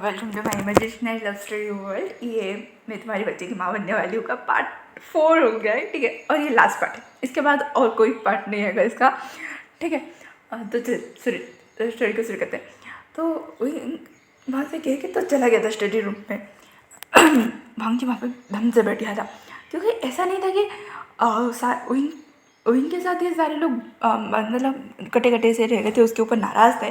Welcome to my imaginary love story world. ये मैं तुम्हारी बच्चे की माँ बनने वाली हूँ का पार्ट 4 हो गया है, ठीक है। और ये लास्ट पार्ट है, इसके बाद और कोई पार्ट नहीं है इसका, ठीक है। तो स्टोरी को शुरू करते हैं। तो वही वहाँ से कह के तो चला गया था स्टडी रूम में। भांग जी वहाँ पे धम से बैठा था, क्योंकि ऐसा नहीं था कि उनके साथ ये सारे लोग मतलब कटे कटे से रह गए थे, उसके ऊपर नाराज़ थे।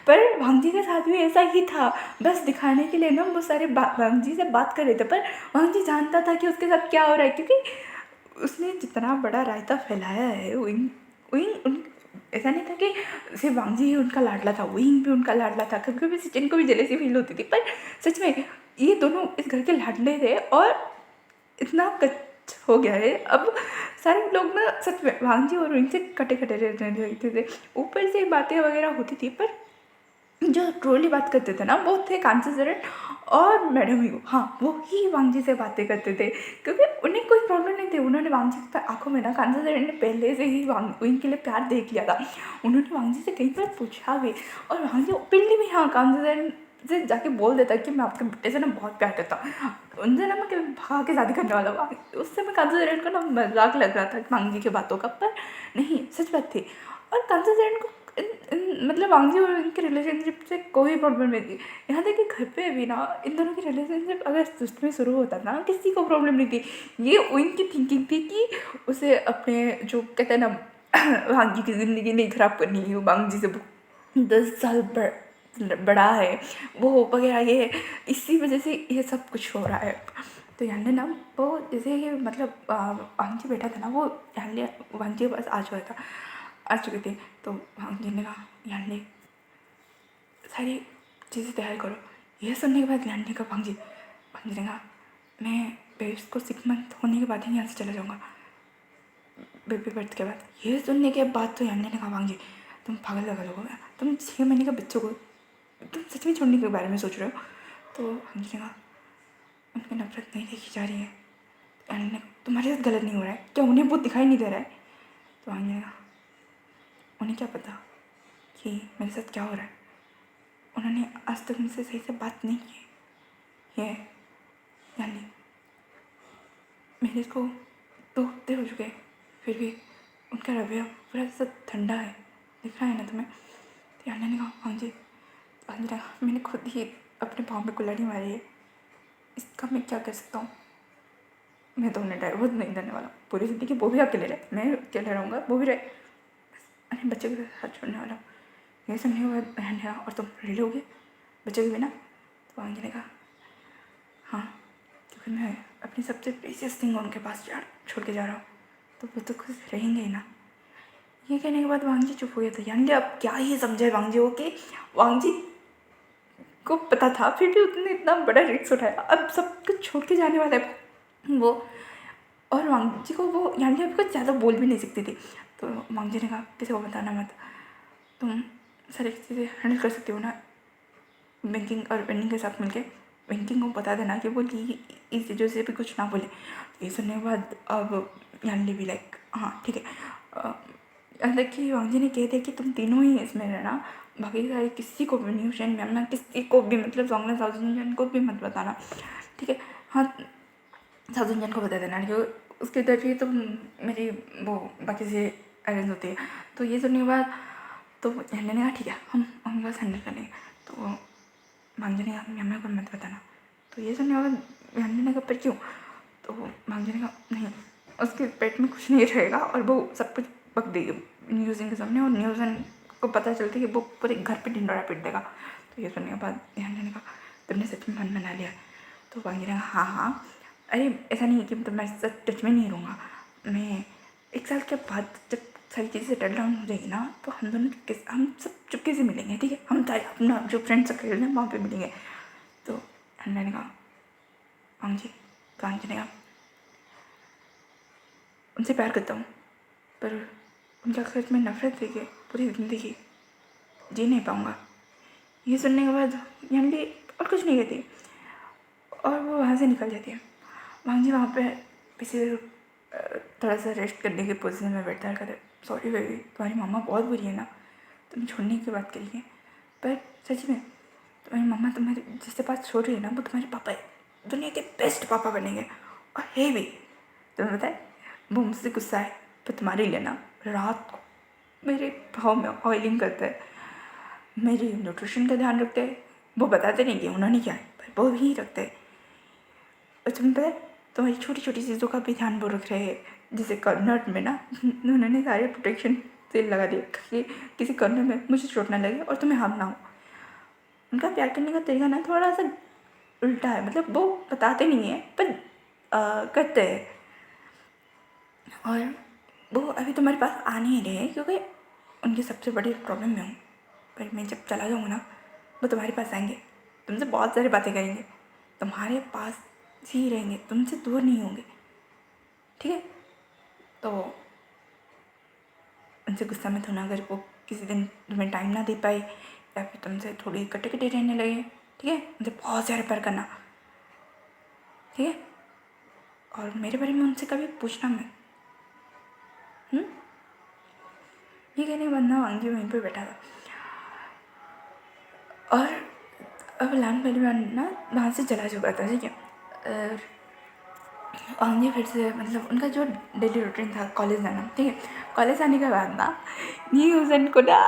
पर भांग जी के साथ भी ऐसा ही था, बस दिखाने के लिए ना वो सारे भांग जी से बात कर रहे थे। पर भांग जी जानता था कि उसके साथ क्या हो रहा है, क्योंकि उसने जितना बड़ा रायता फैलाया है ऐसा नहीं था कि सिर्फ भांग जी ही उनका लाडला था, विंग भी उनका लाडला था। कभी कभी सचिन को भी जेलेसी फील होती थी, पर सच में ये दोनों इस घर के लाडले थे। और इतना कच हो गया है अब, सारे लोग ना सच में भांग जी और इनसे कटे कटे रहने लगते थे। ऊपर से बातें वगैरह होती थी, पर जो ट्रोली बात करते थे ना वो थे कांचा सर और मैडम ही, हाँ वो ही वांग जी से बातें करते थे, क्योंकि उन्हें कोई प्रॉब्लम नहीं थी। उन्होंने वांग जी की आंखों में ना कांचा सर ने पहले से ही वांग के लिए प्यार देख लिया था। उन्होंने वांग जी से कई बार पूछा भी, और वांग जी ओपनली भी हाँ कांचा सर से जाके बोल देता कि मैं आपके बेटे से ना बहुत प्यार करता हूँ, उनसे ना मैं कभी भाग के शादी करने वाला हूँ। उस समय कांचा सर को ना मजाक लग रहा था वांग जी की बातों का, पर नहीं सच बात थी। और कांचा सर को मतलब वांग जी और इनके रिलेशनशिप से कोई प्रॉब्लम नहीं थी। यहाँ तक कि घर पे भी ना इन दोनों की रिलेशनशिप अगर सच में शुरू होता ना किसी को प्रॉब्लम नहीं थी। ये उनकी थिंकिंग थी कि उसे अपने जो कहते हैं ना वांग जी की ज़िंदगी नहीं खराब करनी है, वांग जी से 10 साल बड़ा है वो वगैरह, ये इसी वजह से ये सब कुछ हो रहा है। तो यानी ना वो जैसे ही मतलब वांग जी बैठा था ना, वो यानी वांग जी के पास आ चुके थे। तो वांग जी ने कहा यानी सारी चीज़ें तैयार करो। यह सुनने के बाद यानी का वांग जी ने कहा मैं बेबी को 6 मंथ होने के बाद ही यहाँ से चला जाऊँगा, बेबी बर्थ के बाद। ये सुनने के बाद तो यानी ने कहा वांग जी तुम पागल लगा हो गया, तुम 6 महीने का बच्चों को तुम सच में छोड़ने के बारे में सोच रहे हो। तो वांग जी ने कहा उनकी नफरत नहीं देखी जा रही है, यानी ने तुम्हारे साथ गलत नहीं हो रहा है क्या, उन्हें वो दिखाई नहीं दे रहा है। तो वांग जी ने कहा उन्हें क्या पता कि मेरे साथ क्या हो रहा है, उन्होंने आज तक मुझसे सही से बात नहीं की है। यानी मेरे को 2 हफ्ते हो चुके हैं, फिर भी उनका रवैया पूरा सब ठंडा है, दिख रहा है ना तुम्हें। तो यानी ने कहा हाँ जी मैंने खुद ही अपने पाँव में कुल्हाड़ी मारी है, इसका मैं क्या कर सकता हूँ। मैं तो उन्हें डाइवोर्स नहीं देने वाला, पूरी ज़िंदगी वो भी अकेले रहे, मैं अकेले रहूँगा, वो भी रहे, अरे बच्चे के साथ छोड़ने वाला हूँ। ये सुनने के बाद बहन ने कहा और तुम रेडी हो गए बच्चे के बिना। तो वांग जी ने कहा हाँ, क्योंकि मैं अपनी सबसे प्रीशियस थिंग उनके पास छोड़ के जा रहा हूँ, तो वो तो खुश रहेंगे ही ना। ये कहने के बाद वांग जी चुप हो गया था। यानी अब क्या ही समझे वांग जी को कि वांग जी को पता था, फिर भी उसने इतना बड़ा रिस्क उठाया, अब सब कुछ छोड़ के जाने वाला है वो। और वांग जी को वो यानी अब कुछ ज़्यादा बोल भी नहीं सकती थी। तो वांग जी ने कहा किसी को बताना मत, तुम सारी चीज़ें हैंडल कर सकती हो ना बैंकिंग और पेंडिंग के साथ मिलके। बैंकिंग को बता देना कि वो इस चीज़ों से भी कुछ ना बोले। तो ये सुनने के बाद अब यानी भी लाइक हाँ ठीक है। यहाँ तक कि वांग जी ने कह दिया कि तुम तीनों ही इसमें रहना, बाकी सारे किसी को भी न्यूशन मैम ना किसी को भी मतलब सॉन्ग साउथ इंडियन को भी मत बताना, ठीक है। हाँ साउथ इंडियन को बता देना कि उसके जरिए तो मेरी वो बाकी से अरेंज होती है। तो ये सुनने के बाद तो यानी ने कहा ठीक है हम बस हैंडल करेंगे। तो वांग जी ने कहा मम्मी को मत बताना। तो ये सुनने के बाद यानी ने कहा पर क्यों। तो वांग जी ने कहा नहीं उसके पेट में कुछ नहीं रहेगा और वो सब कुछ बक देगी न्यूज़न के सामने, और न्यूज़न को पता चलती है कि वो पूरे घर पे ढिंडोरा पीट देगा। तो ये सुनने के बाद यानी ने कहा तुमने सच में मन बना लिया। तो वांग जी ने कहा हाँ अरे ऐसा नहीं है कि मतलब मैं साथ टच में नहीं रहूँगा, मैं 1 साल के बाद जब सारी चीज़ें सेटल डाउन हो जाएगी ना तो हम दोनों हम सब चुपके से मिलेंगे, ठीक है। हम सारे अपना जो फ्रेंड सर्कल है वहाँ पे मिलेंगे। तो अन्ना ने कहा वांग जी ने कहा उनसे प्यार करता हूँ, पर उनका सच में नफरत देके पूरी ज़िंदगी जी नहीं पाऊँगा। ये सुनने के बाद यानी और कुछ नहीं कहती और वो वहाँ से निकल जाती है। वांग जी वहाँ पे पीछे थोड़ा सा रेस्ट करने की पोजीशन में बैठा कर सॉरी बेबी तुम्हारी मामा बहुत बुरी है ना, तुम छोड़ने की बात करिए। पर सच में तुम्हारी मम्मा तुम्हारे जिसके पास छोड़ रही है ना वो तुम्हारे पापा है, दुनिया के बेस्ट पापा बनेंगे। और है भी, तुम्हें पता है वो मुझसे गुस्सा है पर तुम्हारे लिए ना रात को मेरे पाँव में ऑयलिंग करते हैं, मेरी न्यूट्रिशन का ध्यान रखते हैं। वो बताते नहीं कि उन्होंने क्या है पर वो भी रखते हैं। और तुम्हें पता है तुम्हारी छोटी छोटी चीज़ों का भी ध्यान वो रख रहे हैं। जैसे कर्नट में ना उन्होंने सारे प्रोटेक्शन तेल लगा दिए कि किसी कर्नर में मुझे चोट ना लगे और तुम्हें हार्म ना हो। उनका प्यार करने का तरीका ना थोड़ा सा उल्टा है, मतलब वो बताते नहीं हैं पर करते हैं। और वो अभी तुम्हारे पास आ नहीं रहे हैं क्योंकि उनकी सबसे बड़ी प्रॉब्लम में हूँ। पर मैं जब चला जाऊँगा ना वो तुम्हारे पास आएंगे, तुमसे बहुत सारी बातें करेंगे, तुम्हारे पास ही रहेंगे, तुमसे दूर नहीं होंगे, ठीक है। तो उनसे गुस्सा मत होना अगर वो किसी दिन तुम्हें टाइम ना दे पाए या फिर तुमसे थोड़ी कटे कटे रहने लगे, ठीक है। उनसे बहुत ज़्यादा प्यार करना, ठीक है। और मेरे बारे में उनसे कभी पूछना मत। ये कहने के बाद ना वांगी वहीं पर बैठा था और अब लान पहली बार ना वहाँ से चला चुका था, ठीक है। और वांगी फिर से मतलब उनका जो डेली रूटीन था कॉलेज आना, ठीक है। कॉलेज आने के बाद ना ये हुसैन को ना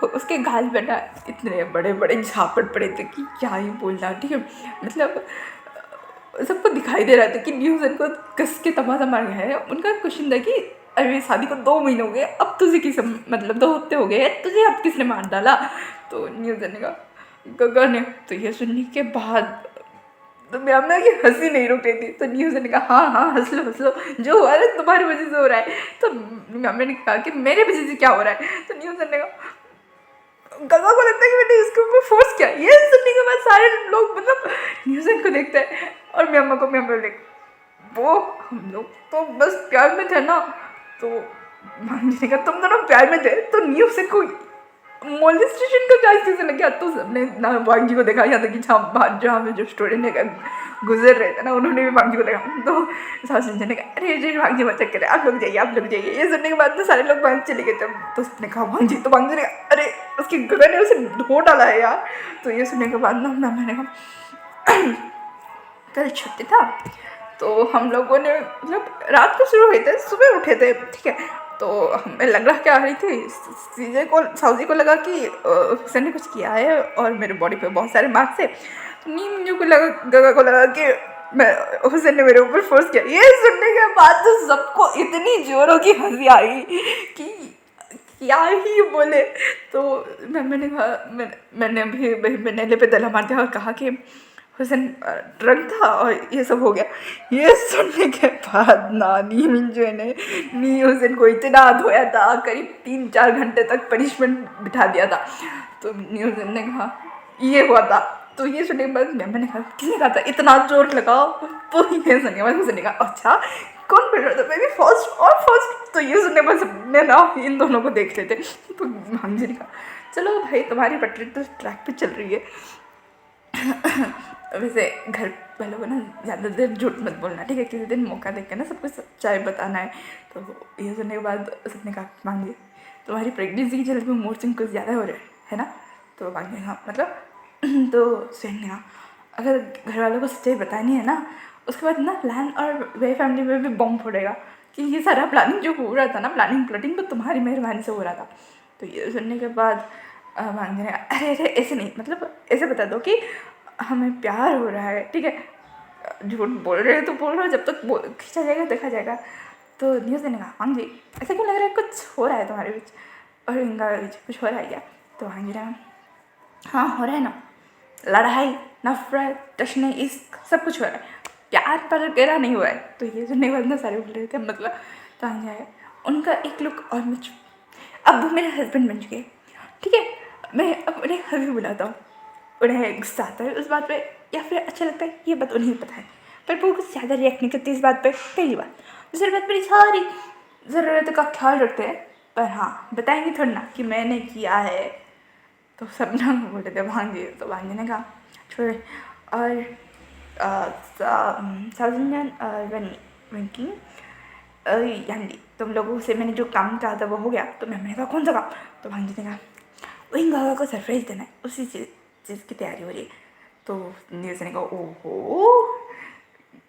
उसके गाल पे ना इतने बड़े बड़े झापड़ पड़े थे कि क्या ही बोलना, ठीक है। मतलब सबको दिखाई दे रहा था कि न्यूज़ उनको कस के तमाचा मार गया है। उनका क्वेश्चन था कि अरे शादी को 2 महीने हो गए, अब तुझे किस मतलब 2 हफ्ते हो गए तुझे, अब किसने मार डाला। तो न्यूज़ ने कहा गगा ने। तो ये सुनने के बाद तो मैम ना कि हंसी नहीं रुक रही थी। तो न्यूज़ ने कहा हाँ हाँ हंस लो जो हो रहा है तुम्हारी वजह से हो रहा है। तो मैम ने कहा कि मेरे वजह से क्या हो रहा है। तो न्यूज़ ने कहा गगा को लगता है कि मैंने इसके ऊपर फोर्स किया। ये सुनने के बाद सारे लोग मतलब न्यूज़ को देखते हैं और म्यामा को म्यामा देख वो हम लोग तो बस प्यार में थे ना। तो मांझी ने कहा तुम दोनों प्यार में थे तो न्यूज़ को मोलिस्टेशन का क्या चीज़ लग गया। तो सबने ना वांगी को देखा, यहाँ तक कि जहाँ पे जो स्टूडेंट है गुजर रहे थे ना उन्होंने भी वांगी को देखा। तो सास ने कहा अरे ये वांगी मत करे, आप लोग जाइए। ये सुनने के बाद तो सारे लोग बाहर चले गए थे। तो सबने कहा वांगी, तो वांगी ने कहा अरे उसकी गगा ने उसे धो डाला है यार। तो ये सुनने के बाद ना मैंने कहा कल छुट्टी था तो हम लोगों ने मतलब रात को शुरू हुए थे, सुबह उठे थे, ठीक है। तो हमें लग रहा क्या आ रही थी सीजे को साउजी को लगा कि हुसैन ने कुछ किया है और मेरे बॉडी पे बहुत सारे मार्क्स है। तो नीम को लगा गगा को लगा कि मैं हुसैन ने मेरे ऊपर फोर्स किया। ये सुनने के बाद तो सबको इतनी जोरों की हंसी आई कि क्या ही बोले। तो मैंने कहा मैंने अभी नेले पे दला मार दिया और कहा कि हुसैन ड्रग था और ये सब हो गया। ये सुनने के बाद नानी मिंजो ने नी हुसैन को इतना धोया था, करीब 3-4 घंटे तक पनिशमेंट बिठा दिया था। तो नी हुसैन ने कहा ये हुआ था। तो ये सुनने के बाद मैंने कहा किसने कहा था इतना जोर लगाओ। तो ये सुनने के बाद हुसैन ने कहा अच्छा कौन पढ़ रहा था, मैं भी फर्स्ट। तो ये सुनने के बाद सबने ना इन दोनों को देख रहे थे। तो भांजी ने कहा चलो भाई तुम्हारी पटरी तो ट्रैक पे चल रही है। वैसे घर वालों को ना ज़्यादा देर झूठ मत बोलना, ठीक है। किसी दिन मौका देख के ना सबको सच्चाई बताना है। तो ये सुनने के बाद सबने कहा मांगी तुम्हारी प्रेगनेंसी के चलते में मोर्चिंग कुछ ज़्यादा हो रहा है ना। तो मांगे हाँ मतलब तो सुन ने कहा अगर घर वालों को सच्चाई बतानी है ना उसके बाद ना प्लान और वे फैमिली में भी बॉम्ब फोड़ेगा कि ये सारा प्लानिंग जो हो रहा था ना प्लानिंग प्लॉटिंग तो तुम्हारी मेहरबानी से हो रहा था। तो ये सुनने के बाद मांगे ने अरे ऐसे नहीं, मतलब ऐसे बता दो कि हमें प्यार हो रहा है, ठीक है। झूठ बोल रहे हो तो बोल रहे हो, जब तक खींचा जाएगा देखा जाएगा। तो न्यूज़ ने कहा मांग जी ऐसा क्यों लग रहा है कुछ हो रहा है तुम्हारे बीच और इनका बीच कुछ हो रहा है क्या। तो मांग जी ने कहा हाँ हो रहा है ना, लड़ाई नफरत टशने इश्क सब कुछ हो रहा है, प्यार पर गहरा नहीं हुआ है। तो ये सुनने के बाद ना सारे बोल रहे थे मतलब तो आगे आया उनका एक लुक और मुझ अब वो मेरे हस्बैंड बन चुके, ठीक है। मैं अब उन्हें हबी बुलाता हूँ, उन्हें गुस्सा आता है उस बात पे या फिर अच्छा लगता है ये बात उन्हें पता है पर वो कुछ ज़्यादा रिएक्ट नहीं करती इस बात पे। पहली बात, दूसरी बात मेरी सारी ज़रूरत का ख्याल रखते हैं पर हाँ बताएंगे थोड़ा ना कि मैंने किया है। तो सब ना बोले थे भांगे। तो भांगे ने कहा छोड़ और साउथ इंडियन रैंकिंग यानी तुम लोगों से मैंने जो काम कहा था वो हो गया। तो मैंने कहा कौन सा काम। तो भांजी ने कहा वही गागा को सरप्राइज़ देना है, उसी चीज़ चीज़ की तैयारी हो रही है। तो न्यूज़ ने कहा ओहो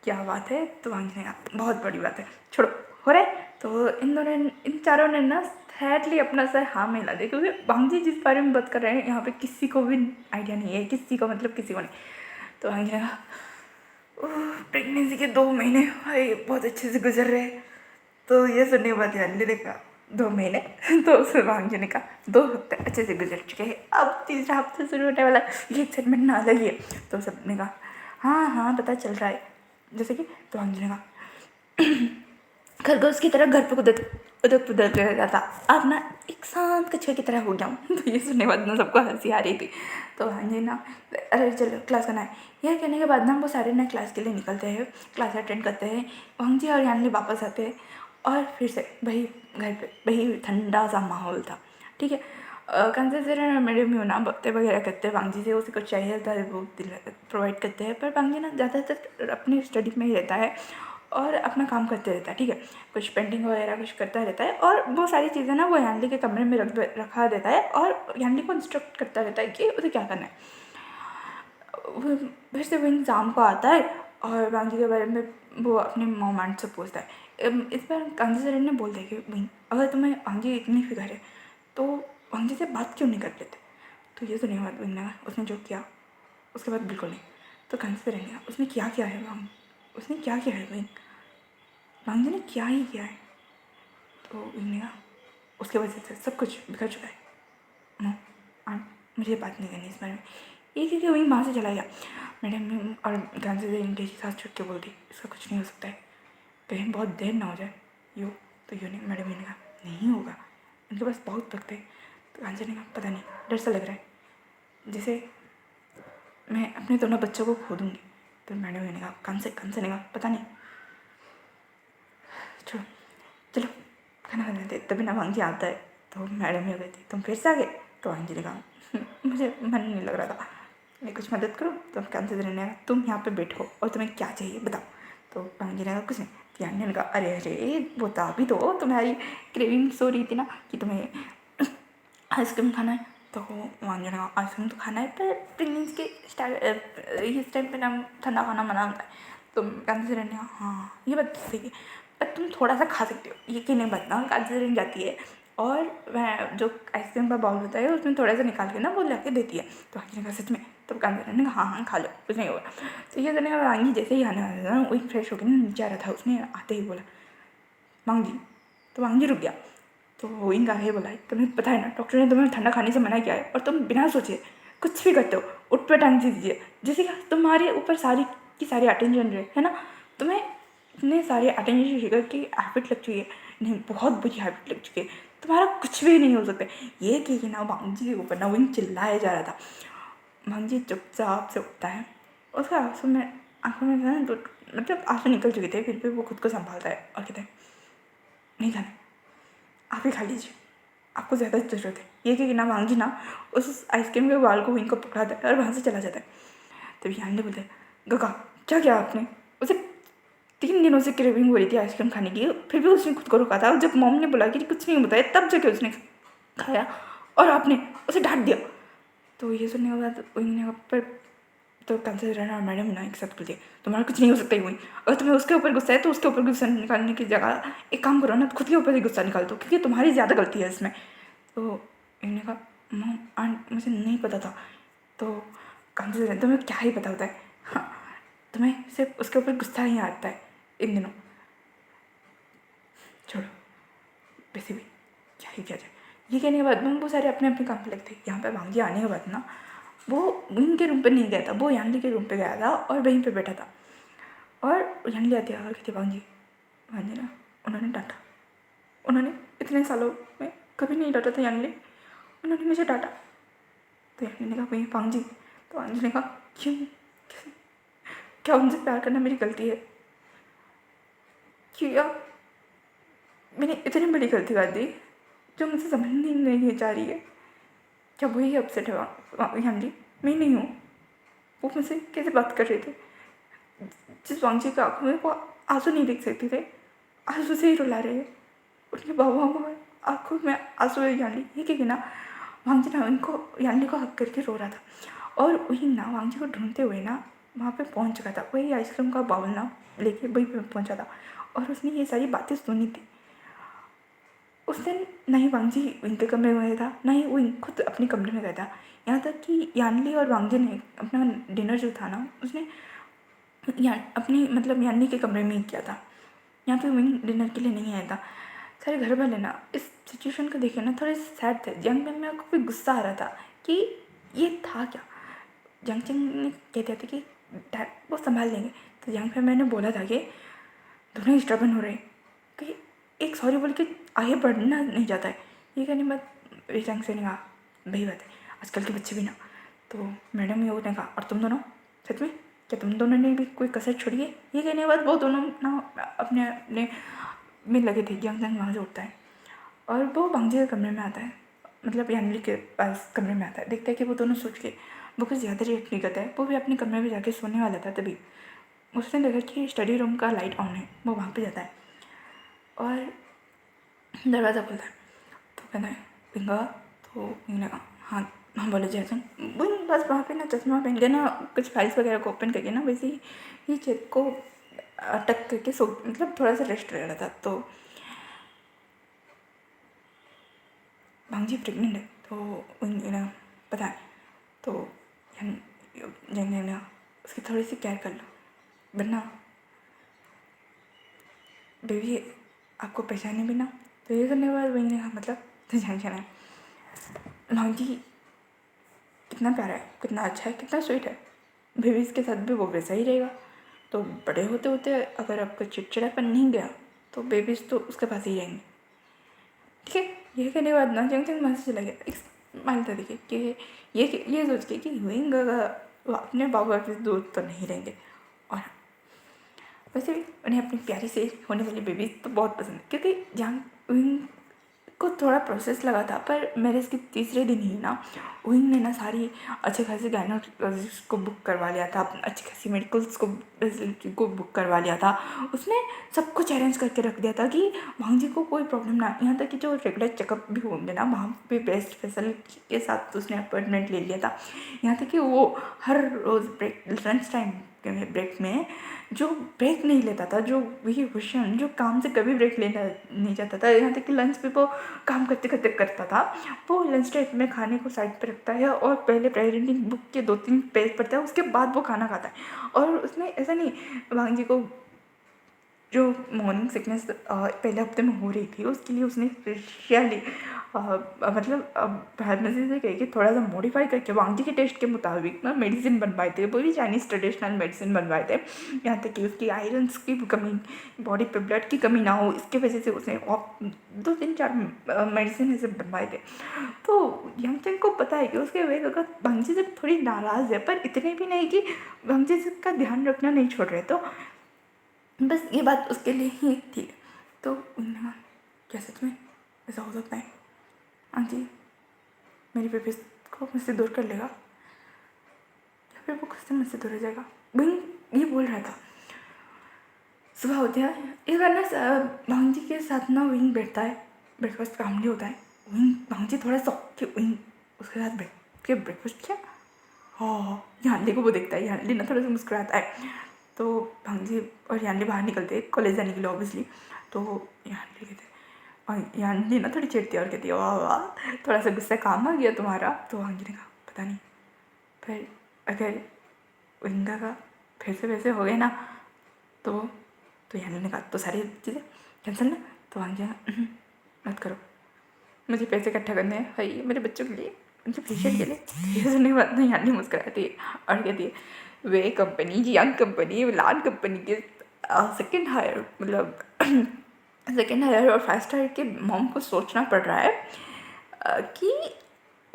क्या बात है। तो वांगी ने कहा बहुत बड़ी बात है, छोड़ो हो रहा है। तो इन चारों ने ना सैडली अपना सर हाँ में हिला दिया, क्योंकि वांगी जिस बारे में बात कर रहे हैं यहाँ पे किसी को भी आइडिया नहीं है, किसी को मतलब किसी को नहीं। तो वांगी ने कहा प्रेगनेंसी के 2 महीने भाई बहुत अच्छे से गुजर रहे हैं। तो ये सुनने के बाद अंजलि ने कहा 2 महीने तो शिवांगी ने कहा 2 हफ्ते अच्छे से गुजर चुके हैं, अब तीसरा हफ्ते शुरू होने वाला, ये एक्साइटमेंट ना अलग ही है। तो सबने कहा हाँ हाँ पता चल रहा है, जैसे कि। तो अंजलि ने कहा खरगोश की तरह घर पर उधर पुधर कर था, अब ना एक शांत कछुए की तरह हो गया हूँ। तो ये सुनने के बाद ना सबको हंसी आ रही थी। तो अंजलि ना अरे चलो क्लास करना है, यह कहने के बाद ना वो सारे ना क्लास के लिए निकलते हैं, क्लास अटेंड करते हैं। वांगी और यानी वापस आते हैं और फिर से वही घर पे वही ठंडा सा माहौल था। ठीक है। कंसेसर मैडम भी ना बातें वगैरह करते हैं वांगी से, उसे कुछ चाहिए था वो प्रोवाइड करते हैं, पर वांगी ना ज़्यादातर अपनी स्टडी में ही रहता है और अपना काम करते रहता है। ठीक है। कुछ पेंटिंग वगैरह कुछ करता रहता है और वो सारी चीज़ें ना वो यानली के कमरे में रखा देता है और यानली को इंस्ट्रक्ट करता रहता है कि उसे क्या करना है। फिर से वो शाम को आता है और वांगी के बारे में वो अपने मॉम आंट से पूछता है। इस बार गांधी सर ने बोल दिया कि भाई अगर तुम्हें वांगी इतनी फिक्र है तो वांगी से बात क्यों नहीं कर लेते। तो ये सुनने के बाद ने उसने जो किया उसके बाद बिल्कुल नहीं। तो गांधी सर ने उसने क्या किया है वांग, उसने क्या किया है भाई, वांगी ने क्या ही किया है। तो उन्होंने कहा उसके वजह से सब कुछ बिखर चुका है। नो आंट मुझे बात नहीं करनी इस बारे में। एक ही वहीं वहाँ से चला गया। मैडम और गांधी सर इनके साथ छुट के बोल दी इसका कुछ नहीं हो सकता है, कहीं बहुत देर ना हो जाए यू। तो यू ने मैडम ने कहा नहीं होगा, इनके पास बहुत वक्त है। तो गांधी ने कहा पता नहीं डर सा लग रहा है जैसे मैं अपने दोनों बच्चों को खो दूँगी। तो मैडम ने कहा कौन से ने कहा पता नहीं, छोड़ो चलो खाना खाने दे। तभी ना वांगी आता है। तो मैडम ये कहती तुम फिर से आ गए। तो वांगी ने कहा मुझे मन नहीं लग रहा था, मैं कुछ मदद करूँ। तो कैंसर रहने लगा तुम यहाँ पे बैठो और तुम्हें क्या चाहिए बताओ। तो वांगी ने कहा कुछ नहीं। यानी ने कहा अरे अरे बता भी दो, तुम्हारी क्रेविंग सो रही थी ना कि तुम्हें आइसक्रीम खाना है। तो वांगी ने कहा आइसक्रीम तो खाना है पर प्रेगनेंसी के इस टाइम पे ना ठंडा खाना मना होता है। तो कैंसर रहने कहा हाँ ये बात सही है पर तुम थोड़ा सा खा सकते हो, ये कि नहीं बताना। कैंसर जाती है और वह जो आइसक्रीम का बाउल होता है उसमें थोड़ा सा निकाल के ना वो ला के देती है। तो वांगी ने कहा सच में। तो कैंसर ने कहा हाँ खा लो कुछ नहीं होगा। तो ये करने का वांगी जैसे ही आने वाला था ना वही फ्रेश होकर ना नीचे आ रहा था, उसने आते ही बोला वांगी। तो वांगी रुक गया। तो वो इनका है बोला तुम्हें पता है ना डॉक्टर ने तुम्हें ठंडा खाने से मना किया है और तुम बिना सोचे कुछ भी करते हो, उठ पे टांग दीजिए जैसे कि तुम्हारे ऊपर सारी की सारी अटेंशन रहे है ना, तुम्हें इतने सारे अटेंशन फिगर की हैबिट लग चुकी है, नहीं बहुत बुरी हैबिट लग चुकी है, तुम्हारा कुछ भी नहीं हो सकता। ये कि ना वांगी के ऊपर ना वही चिल्लाया जा रहा था। वांगी चुपचाप से उठता है, उसका आंसू में आंखों में ना मतलब आंसू निकल चुके थे, फिर भी वो खुद को संभालता है और कहता है नहीं खाना आप ही खा लीजिए, आपको ज़्यादा ज़रूरत है। ये कि ना वांगी ना उस आइसक्रीम के बाल को वहीं को पकड़ाता है और वहाँ से चला जाता है। तभी आंटी बोलते हैं गगा क्या किया आपने, उसे 3 दिनों से क्रेविंग हो रही थी आइसक्रीम खाने की, फिर भी उसने खुद को रोका था और जब मॉम ने बोला कि कुछ नहीं बताया तब जाके उसने खाया और आपने उसे डांट दिया। तो ये सुनने के बाद उन्होंने पर तो कंसिडर और मैडम ना एक साथ बोल दिया तुम्हारा कुछ नहीं हो सकता ही वहीं, अगर तुम्हें उसके ऊपर गुस्सा है तो उसके ऊपर गुस्सा निकालने की जगह एक काम करो ना खुद के ऊपर ही गुस्सा निकाल दो क्योंकि तुम्हारी ज़्यादा गलती है इसमें। तो इन्होंने कहा मॉम आंट मुझे नहीं पता था। तो कंसिडर तुम्हें क्या ही पता होता है, हाँ तुम्हें सिर्फ उसके ऊपर गुस्सा ही आता है इन दिनों, छोड़ो वैसे भी क्या ही किया जाए। ये कहने के बाद में वो सारे अपने अपने काम पे लगते। यहाँ पे वांगी आने के बाद ना वो उनके रूम पे नहीं गया था, वो यानली के रूम पे गया था और वहीं पे बैठा था और यानली आती है और कहती वांगी वांगी ना उन्होंने डांटा, उन्होंने इतने सालों में कभी नहीं डांटा था यानली, उन्होंने मुझे डांटा। तो यानली ने कहा वही वांगी। तो वांगी ने कहा क्यों क्या उनसे प्यार करना मेरी गलती है, क्या मैंने इतनी बड़ी गलती कर दी जो मुझे समझ नहीं जा रही है, क्या वही अपसेट है यानली मैं नहीं हूँ। वो मुझसे कैसे बात कर रहे थे, जिस वांगी के आंखों में वो आंसू नहीं देख सकते थे आंसू से ही रुला रहे हैं, उनके बाबा आंखों में आंसू है यानली। ये कि ना वांगी ना उनको यानली को हक करके रो रहा था और वही ना वांगजी को ढूंढते हुए ना वहाँ पे पहुँच चुका था, वही आइसक्रीम का बाउल ना लेके वही पे पहुँचा था और उसने ये सारी बातें सुनी थी। उस दिन ना ही वांगजी इनके कमरे में गया था, ना ही वो खुद अपने कमरे में गया था। यहाँ तक कि यानली और वांगजी ने अपना डिनर जो था ना उसने अपनी मतलब यानी के कमरे में ही किया था। यहाँ पे विंग डिनर के लिए नहीं आया था। सारे घर वाले ना इस सिचुएशन को देखे ना थोड़े सैड थे। जंग में मेरे को भी गुस्सा आ रहा था कि ये था क्या। जंग ने कहते थे कि डैड वो संभाल लेंगे, तो जंग पे मैंने बोला था कि दोनों डिस्टर्बन हो रहे कि एक सॉरी बोल के आगे बढ़ना नहीं जाता है। ये कहने बाद जंग से ने कहा वही बात है, आजकल के बच्चे भी ना। तो मैडम ये ने कहा और तुम दोनों सच में क्या तुम दोनों ने भी कोई कसर छोड़ी है। ये कहने के बाद वो दोनों ना अपने अपने में लगे थे। जंग वहाँ से उठता है और वो वांगजी के कमरे में आता है, मतलब यानली के पास कमरे में आता है। देखता है कि वो दोनों सोच के वो कुछ ज़्यादा रिएक्ट नहीं करता है। वो भी अपने कमरे में जाके सोने वाला था, तभी उसने देखा कि स्टडी रूम का लाइट ऑन है। वो वहाँ पे जाता है और दरवाज़ा खुलता है। तो कहता है पिंगा, तो पिंगा कहा हाँ हाँ बोले जैसन बुन बस वहाँ पे ना चश्मा पहन के ना कुछ फाइल्स वगैरह को ओपन करके ना वैसे ही चेक को अटक करके सो मतलब थोड़ा सा रेस्ट ले रहा था। तो वांगजी प्रेग्नेंट है तो उन्हें पता है। तो जंग ने उसकी थोड़ी सी केयर कर लो वरना बेबी आपको पहचाने भी ना। तो ये करने के बाद वही ने कहा मतलब तो जान है वांगजी कितना प्यारा है, कितना अच्छा है, कितना स्वीट है। बेबीज़ के साथ भी वो वैसा ही रहेगा। तो बड़े होते होते अगर आपका चिड़चिड़ापन नहीं गया तो बेबीज़ तो उसके पास ही रहेंगे। ठीक है, ये कहने के बाद ना जंग जंग वहाँ से चला गया। एक स्माइल था देखिए कि ये सोच के कि विंग वो अपने बाबा के दूर तो नहीं रहेंगे। और वैसे भी उन्हें अपनी प्यारी से होने वाली बेबी तो बहुत पसंद है, क्योंकि जंग विंग को थोड़ा प्रोसेस लगा था। पर मैरिज के तीसरे दिन ही ना विंग ने ना सारी अच्छे खासी गायनोलॉजिस्ट को बुक करवा लिया था, अच्छी खासी मेडिकल्स को बुक करवा लिया था। उसने सब कुछ अरेंज करके रख दिया था कि वांगजी को कोई प्रॉब्लम ना। यहाँ तक कि जो रेगुलर चेकअप भी होंगे ना वहाँ पे बेस्ट फैसिलिटी के साथ उसने अपॉइंटमेंट ले लिया था। यहाँ तक कि वो हर रोज़ ब्रेक लंच टाइम ब्रेक में जो ब्रेक नहीं लेता था, जो वही हुशन जो काम से कभी ब्रेक लेना नहीं चाहता था, यहाँ तक कि लंच भी वो काम करते करते करता था। वो लंच टाइम में खाने को साइड पे रखता है और पहले प्रायोरिटी बुक के 2-3 पेज पढ़ता है, उसके बाद वो खाना खाता है। और उसने ऐसा नहीं वांगजी को जो मॉर्निंग सिकनेस पहले हफ्ते में हो रही थी उसके लिए उसने स्पेशली मतलब फार्मेसी से कह के थोड़ा सा मॉडिफाई करके वांगजी के टेस्ट के मुताबिक ना मेडिसिन बनवाए थे। वो भी चाइनीज़ ट्रेडिशनल मेडिसिन बनवाए थे। यहाँ तक कि उसकी आयरन्स की कमी, बॉडी पे ब्लड की कमी ना हो, इसके वजह से उसने 2-3-4 मेडिसिन ऐसे बनवाए थे। तो यंगचंग को पता है कि उसके वेग अगर वांगजी से थोड़ी नाराज़ है, पर इतने भी नहीं कि वांगजी का ध्यान रखना नहीं छोड़ रहे। तो बस ये बात उसके लिए ही एक थी। तो उन्होंने कहा क्या सच में ऐसा हो सकता है? हाँ जी, मेरी बेबी को मुझसे दूर कर लेगा या फिर वो खुद से मुझसे दूर हो जाएगा। विंग ये बोल रहा था। सुबह होती है एक बार ना भांजी के साथ ना विंग बैठता है, ब्रेकफास्ट फैमिली होता है। विंग भांजी थोड़ा सा कि विंग उसके साथ बैठ के ब्रेकफास्ट किया। हाँ, यानली को वो देखता है। यानली ना थोड़ा सा मुस्कुराता है। तो भांजी और यानली बाहर निकलते हैं कॉलेज जाने के लिए ऑब्वियसली। तो यानली कहते और यानली ना थोड़ी चिढ़ती है और कहती है वाह वाह थोड़ा सा गुस्सा काम आ गया तुम्हारा। तो भांजी ने कहा पता नहीं, फिर अगर विंगा का फिर से वैसे हो गए ना तो यानी ने कहा तो सारी चीज़ें कैंसिल ना। तो भांजी मत करो, मुझे पैसे इकट्ठा करने हैं भाई मेरे बच्चों के लिए, उनके फेशियल के लिए। ये सुनने के बाद ना यानी मुस्कुराती है और कहती है वे कंपनी यंग कंपनी लान कंपनी के सेकेंड हायर मतलब सेकेंड हायर और 5 स्टार के मॉम को सोचना पड़ रहा है कि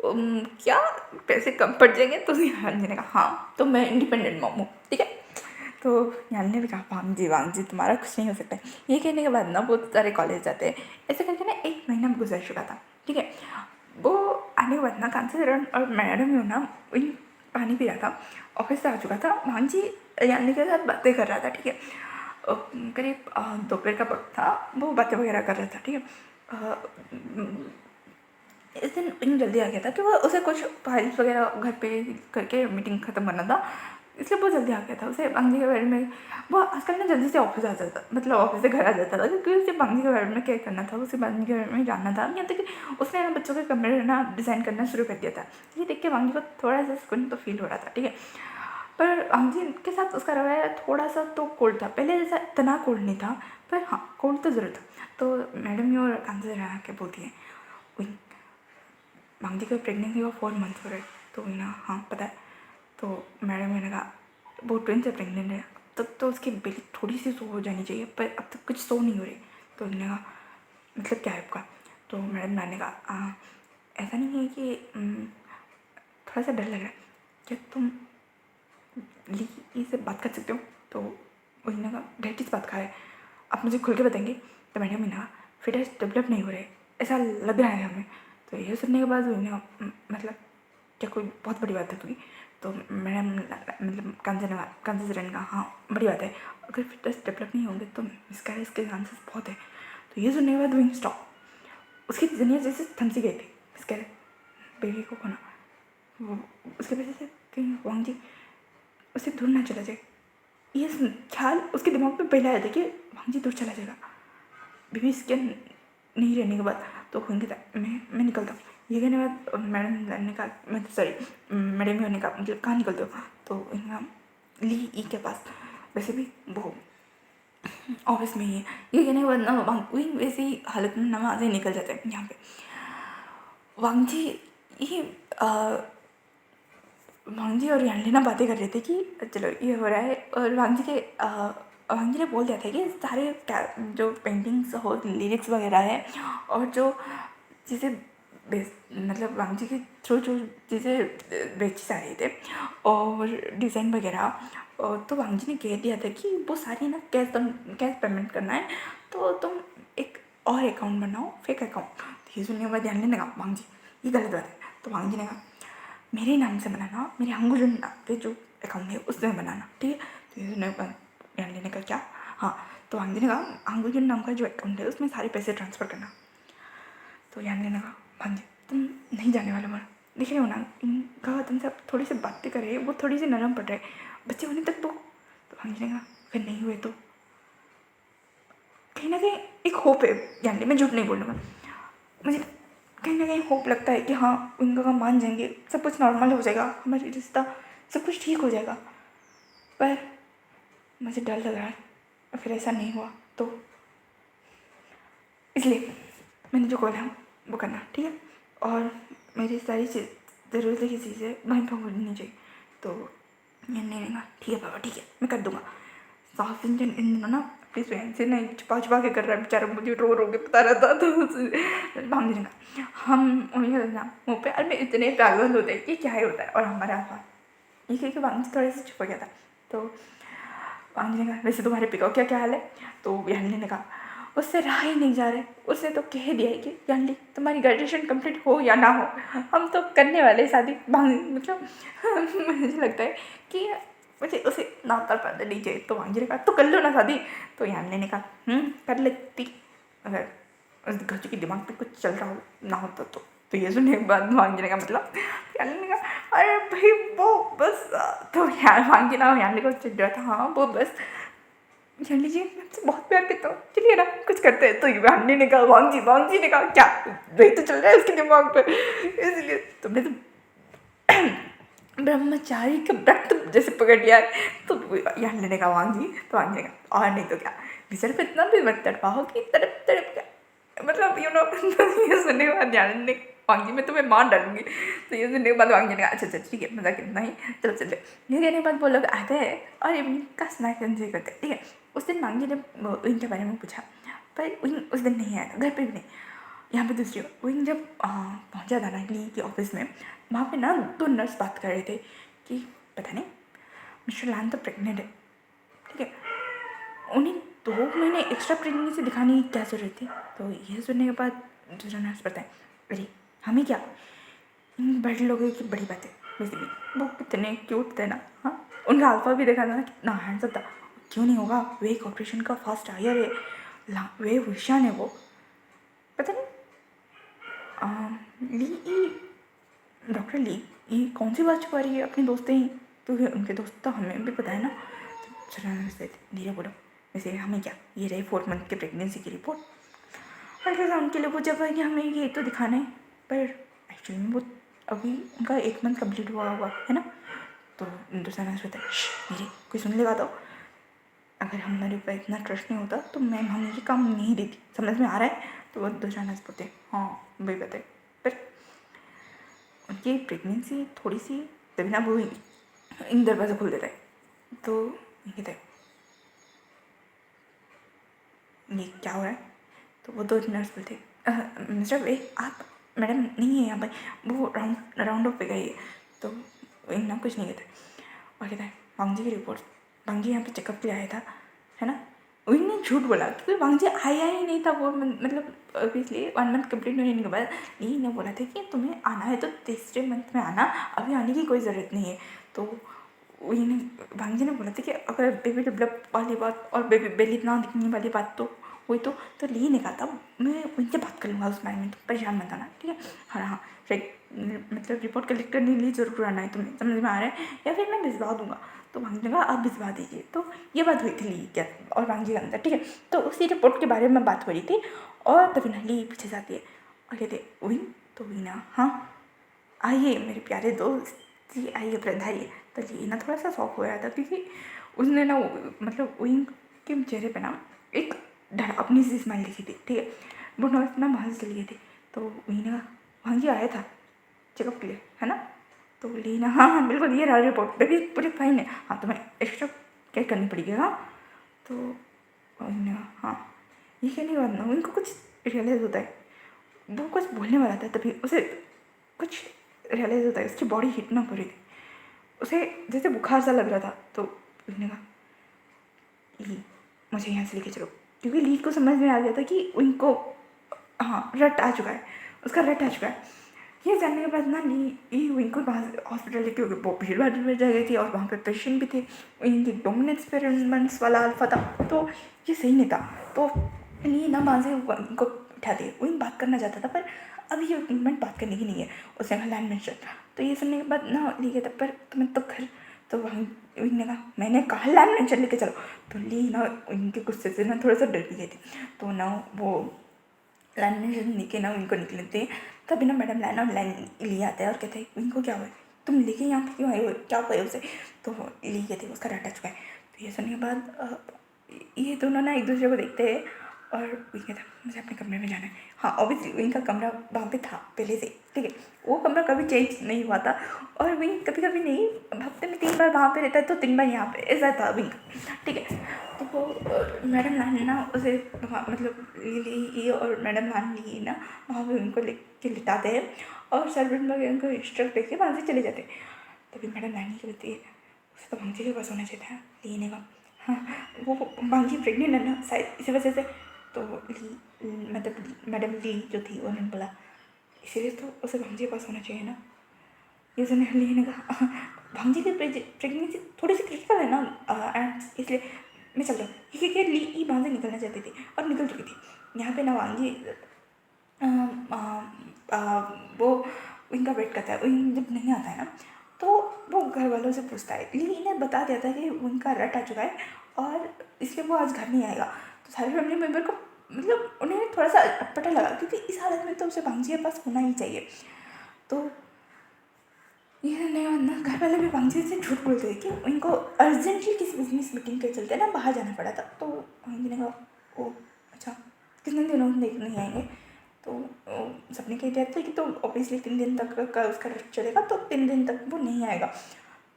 क्या पैसे कम पड़ जाएंगे। तो यानी ने कहा हाँ तो मैं इंडिपेंडेंट मॉम हूँ, ठीक है। तो यानी ने कहा वांगजी तुम्हारा कुछ नहीं हो सकता है। ये कहने के बाद ना बहुत सारे कॉलेज जाते हैं। ऐसे करके ना 1 महीना गुजर चुका था, ठीक है। वो आने के बाद ना कांसीधरन और मैडम यू ना पानी पी रहा था, ऑफिस से आ चुका था। वांगजी यानी के साथ बातें कर रहा था, ठीक है। करीब दोपहर का वक्त था, वो बातें वगैरह कर रहा था, ठीक है। इस दिन इतनी जल्दी आ गया था कि वो उसे कुछ फाइल्स वगैरह घर पे करके मीटिंग ख़त्म करना था, इसलिए बहुत जल्दी आ गया था। उसे बांग्जी के बारे में वो आजकल ना जल्दी से ऑफिस आ जाता, मतलब ऑफिस से घर आ जाता था, क्योंकि उसे बांग्जी के बारे में क्या करना था, उसे बांग्जी के बारे में जानना था। यहाँ तक कि उसने ना बच्चों के कमरे ना डिज़ाइन करना शुरू कर दिया था। ये देख के बांग्जी को थोड़ा सा सुकून तो फील हो रहा था, ठीक है। पर बांग्जी के साथ उसका रवैया थोड़ा सा तो कोल्ड था, पहले जैसा इतना कोल्ड नहीं था, पर हाँ कोल्ड तो ज़रूर था। तो मैडम ये और कांसे रहा के बोलती है, बांग्जी का प्रेगनेंसी हुआ 4 मंथ्स हो रहे, तो ना हाँ पता है। तो मैडम ने कहा वो ट्विन से प्रेग्नेंट है, तब तो उसकी बेली थोड़ी सी सो हो जानी चाहिए, पर अब तक कुछ सो नहीं हो रही। तो उन्होंने कहा मतलब क्या है आपका? तो मैडम ने कहा ऐसा नहीं है कि थोड़ा सा डर लग रहा है, क्या तुम ली से बात कर सकते हो? तो उन्होंने कहा डर किस बात का है, आप मुझे खुल के बताएंगे? तो मैडम ने कहा फिटर्स डेवलप नहीं हो रहे, ऐसा लग रहा है हमें। तो ये सुनने के बाद उन्होंने मतलब क्या कोई बहुत बड़ी बात है तुम्हें? तो मैडम मतलब कांसे ने कहा हाँ बड़ी बात है, अगर फिटनेस डेवलप नहीं होंगे तो मिसकैरेज के चांसेस बहुत है। तो ये सुनने के बाद विंग स्टॉप, उसकी दुनिया जैसे थम सी गई थी। मिसकैरेज बेबी को खोना, वो उसके वजह से कहीं वांग जी उससे दूर ना चला जाए, ये ख्याल उसके दिमाग में पहले आया था कि वांग जी दूर चला जाएगा बेबी इसके नहीं रहने के बाद। तो होंगे मैं निकलता हूँ। ये कहने के बाद मैडम ने कहा मैं सॉरी मैडम ने कहा मतलब कहाँ निकलते हो? तो इनका ली ई के पास, वैसे भी वो ऑफिस में ही है। ये कहने के बाद ना वही वैसे ही हालत में नमाज ही निकल जाते हैं यहाँ पे। वांग जी ये वांग जी और यानली ना बातें कर रहे थे कि चलो ये हो रहा है, और वांग जी ने बोल दिया था कि सारे जो पेंटिंग्स हो लिरिक्स वगैरह है और जो चीज़ें मतलब वांग जी के थ्रू जो चीज़ें बेची जा रहे थे और डिज़ाइन वगैरह, तो वांग जी ने कह दिया था कि वो सारी ना कैश पेमेंट करना है, तो तुम एक और अकाउंट बनाओ, फेक अकाउंट। तो ये सुनने के बाद यानली ने कहा वांग जी ये गलत बात है। तो वांग जी ने कहा मेरे नाम से बनाना, मेरे हंगुजन नाम पे जो अकाउंट है उसमें बनाना, ठीक है। तो ये सुनने के बाद यानली ने कहा क्या? हाँ। तो वांग जी ने कहा हंगुजन नाम का जो अकाउंट है उसमें सारे पैसे ट्रांसफ़र करना। तो यानली ने कहा वांग जी तुम नहीं जाने वाले मर, देख रहे हो ना इनका तुमसे अब थोड़ी सी बातें करे वो थोड़ी सी नरम पड़ रहे बच्चे होने तक। तो वांग जी ने कहा फिर नहीं हुए तो कहीं ना कहीं एक होप है यानली, मैं झूठ नहीं बोलूँगा, मुझे कहीं ना कहीं होप लगता है कि हाँ उनका काम मान जाएंगे, सब कुछ नॉर्मल हो जाएगा, हमारी रिश्ता सब कुछ ठीक हो जाएगा। पर मुझे डर लग रहा है फिर ऐसा नहीं हुआ, तो इसलिए मैंने जो बोला वो करना, ठीक है। और मेरी सारी चीज़ ज़रूरत की चीज़ें वहीं पर होनी चाहिए। तो मैंने कहा ठीक है पापा ठीक है मैं कर दूँगा। साफ इन दिनों ना अपनी स्वयं से नहीं छुपा छुपा के कर रहा है बेचारा, मुझे रो रो के बता रहा था। तो भाग देगा हम उन्हीं का मुँह पे, अरे मैं इतने पागल होते हैं कि क्या ही होता है। और हमारे आसपास ये कह के वांग थोड़े से छुप गया था। तो वांग ने कहा वैसे तुम्हारे पिता क्या क्या हाल है? तो यानली ने कहा उससे रहा ही नहीं जा रहा, उसने तो कह दिया है कि यानली तुम्हारी ग्रेजुएशन कंप्लीट हो या ना हो हम तो करने वाले शादी। मतलब मुझे लगता है कि मुझे उसे ना कर पाते नहीं चाहिए। तो वांग ने कहा तो कर लो ना शादी। तो यानली ने कहा कर लेती अगर उस घर के दिमाग पे कुछ चल रहा हो ना होता तो ये सुनने के बाद वांग ने कहा मतलब यानली ने कहा अरे भाई वो बस। तो यार वांग ना यानली को चिढ़ रहा था, हाँ वो बस यानली जी मैं आपसे बहुत प्यार करता हूँ, चलिए ना कुछ करते हैं। तो यानली ने कहा वांग जी ने कहा क्या वही तो चल रहा है उसके दिमाग पे, इसलिए तुमने तो ब्रह्मचारी का व्रत जैसे पकड़ लिया है। तो यानली ने कहा वांग जी, तो वांग ने कहा और नहीं तो क्या बिचर पे इतना भी मत तड़पाओ कि तड़प तड़प क्या मतलब ये सुनने के बाद यानली ने वांग जी मैं तुम्हें मार डालूंगी। तो ये सुनने के बाद वांग जी ने कहा अच्छा ठीक है मजाक इतना ही, चलो चले। ये कहने के बाद वो लोग आ गए और इवनिंग का स्नैक एंजॉय करते, ठीक है। उस दिन वांग जी ने इनके बारे में पूछा, पर उस दिन नहीं आया था घर पर भी नहीं। यहाँ पे दूसरी विंग जब पहुँचा था ना ली के ऑफिस में, वहाँ पे ना 2 नर्स बात कर रहे थे कि पता नहीं मिस्टर लान तो प्रेग्नेंट है, ठीक है। उन्हें 2 महीने एक्स्ट्रा प्रेगनेंसी दिखाने की क्या ज़रूरत थी? तो ये सुनने के बाद दूसरा नर्स बताए अरे हमें क्या, इन बड़े लोगों की बड़ी बात है। वैसे भी वो कितने क्यूट थे ना, हाँ उनका अल्फा भी देखा था ना कितना हैंडसम था। क्यों नहीं होगा, वे कॉर्पोरेशन का फर्स्ट हायर है, वे विशान है वो, पता नहीं ली डॉक्टर ली ये कौन सी बात छुपा रही है अपने दोस्त ही, तो उनके दोस्त तो हमें भी पता है ना। तो सराहना से धीरे बोलो, वैसे हमें क्या, ये रही 4 मंथ की प्रेगनेंसी की रिपोर्ट। और फिर उनके लिए वो जब कि हमें ये तो दिखाना है, पर एक्चुअली में वो अभी उनका 1 मंथ कंप्लीट हुआ हुआ है ना। तो सराहना से बताया धीरे, कोई सुन लेगा तो, अगर हमारे ऊपर इतना ट्रस्ट नहीं होता तो मैम हमें ये काम नहीं देती, समझ में आ रहा है। तो वो दूसरा से बोलते हाँ वही बताए, पर उनकी प्रेगनेंसी थोड़ी सी, तभी ना वो इन दरवाज़ा खोल देता है। तो ये कहते हैं ये क्या हो रहा है। तो वो 2 नर्स बोलते मिस्टर वे आप, मैडम नहीं है यहाँ पर, वो राउंड ऑफ पे गई है। तो इतना कुछ नहीं कहते और कहता है वांगजी की रिपोर्ट, वांगजी यहाँ पे चेकअप के लिए आया था है ना। उन्होंने झूठ बोला क्योंकि वांगजी आया ही नहीं था। वो मतलब ऑब्वियसली 1 मंथ कंप्लीट होने के बाद यही ने बोला था कि तुम्हें आना है तो 3रे मंथ में आना, अभी आने की कोई ज़रूरत नहीं है। तो उन्हें भांजी ने बोला था कि अगर बेबी डेवलप वाली बात और बेबी बेली ना दिखने वाली बात तो हुई तो ली ने कहा था मैं उनसे बात कर लूँगा उस बारे में, तो परेशान मत आना ठीक है। हाँ मतलब रिपोर्ट कलेक्ट करने के लिए ज़रूर आना है तुम्हें, समझ में आ रहा है, या फिर मैं भिजवा दूँगा। तो भांजी ने कहा आप भिजवा दीजिए। तो ये बात हुई थी ली क्या और भांजी के अंदर, ठीक है। तो उसी रिपोर्ट के बारे में बात हो रही थी और तभी ना ली पीछे से आती है और कहते विन। तो वीना हाँ आइए मेरे प्यारे दोस्त जी, आइए पधारिए। तो ये ना थोड़ा सा शौक हो रहा था क्योंकि उसने ना मतलब विंग के चेहरे पे ना एक अपनी सी स्माइल दिखी थी, ठीक है। वो नर्स ना वहाँ से चली गई थी। तो विंग ने कहा वहाँ जी आया था चेकअप के लिए है ना। तो बोली ना हाँ हाँ बिल्कुल ये रहा रिपोर्ट, बेबी पूरी फाइन है, हाँ तुम्हें एक्स्ट्रा केयर करनी पड़ेगी। हाँ तो विंग ने कहा हाँ, ये कहने के बाद ना उनको कुछ रियलाइज़ होता है, वो कुछ बोलने वाला था तभी उसे कुछ रियलाइज़ होता है उसकी बॉडी हीट ना हो रही थी, उसे जैसे बुखार सा लग रहा था। तो उसने कहा ली मुझे यहाँ से लेके चलो, क्योंकि ली को समझ में आ गया था कि उनको हाँ रट आ चुका है, उसका रट आ चुका है। ये जानने के बाद ना ली उनको वहाँ से हॉस्पिटल लेके वो भीड़ भाड़ में जगह थी और वहाँ पे पेशेंट भी थे, इनकी डोमिनेंस एक्सपेरिमेंट्स वाला अल्फा था, तो ये सही नहीं था। तो ली ना वहाँ से उनको उठा दे, वही बात करना चाहता था पर अभी ये इक्विपमेंट बात करने की नहीं है, उसने कहा लैंड मेंशन। तो ये सुनने के बाद ना ली कहता पर तुम्हें तो घर, तो वहीं ने कहा मैंने कहा लैंड मेंशन लेके चलो। तो ली ना उनके गुस्से से ना थोड़ा सा डर भी गई थी। तो ना वो लैंड मेंशन लेके ना उनको निकले थे, तभी ना मैडम लाइन और लाइन ली आता है और कहते हैं इनको क्या हुआ है, तुम लेके यहाँ पे क्यों आए हो, क्या हुआ है उसे। तो ली कहते उसका रट आ चुका है। तो ये सुनने के बाद ये दोनों ना एक दूसरे को देखते हैं और विंग कहता मुझे अपने कमरे में जाना है। हाँ ऑब्वियसली विंग का कमरा वहाँ पे था पहले से, ठीक है, वो कमरा कभी चेंज नहीं हुआ था। और विंग कभी कभी नहीं, हफ्ते में 3 बार वहाँ पे रहता है तो 3 बार यहाँ पे, ऐसा था विंग, ठीक है। तो वो मैडम लान ना उसे मतलब ली और मैडम लान ली ना वहाँ पे उनको लेके लिटाते हैं और सर्वेंट वगैरह उनको इंस्ट्रक्ट देके वहाँ से चले जाते हैं। तभी मैडम लानी की बोलती है उसे तो भांजी के पास होना चाहिए था, ली ने कहा हाँ वो भांजी प्रेग्नेंट है ना शायद इसी वजह से। तो ली मतलब मैडम ली जो थी उन्होंने बोला इसीलिए तो उसे भांजी के पास होना चाहिए ना। ये सुनने ली ने कहा भांजी की प्रेगनेंसी थोड़ी सी क्रिटिकल है ना एंड इसलिए मैं चल जाऊँ, क्योंकि ली वहाँ से निकलना चाहती थी और निकल चुकी थी। यहाँ पे ना वांगी वो इनका वेट करता है, विंग जब नहीं आता है ना तो वो घर वालों से पूछता है। ली ने बता दिया था कि उनका रट आ चुका है और इसलिए वो आज घर नहीं आएगा। तो सारे फैमिली मेम्बर को मतलब उन्हें थोड़ा सा अटपटा लगा क्योंकि इस हालत में तो उसे भांजी के पास होना ही चाहिए। तो ये ना घर वाले भी भांजी से झूठ बोलते हैं कि उनको अर्जेंटली किसी बिजनेस मीटिंग के चलते ना बाहर जाना पड़ा था। तो भांजी ने कहा ओ अच्छा कितने दिनों नहीं आएंगे। तो सबने कह दिया था कि तो ऑब्वियसली 3 दिन तक का उसका रट चलेगा, तो 3 दिन तक वो नहीं आएगा।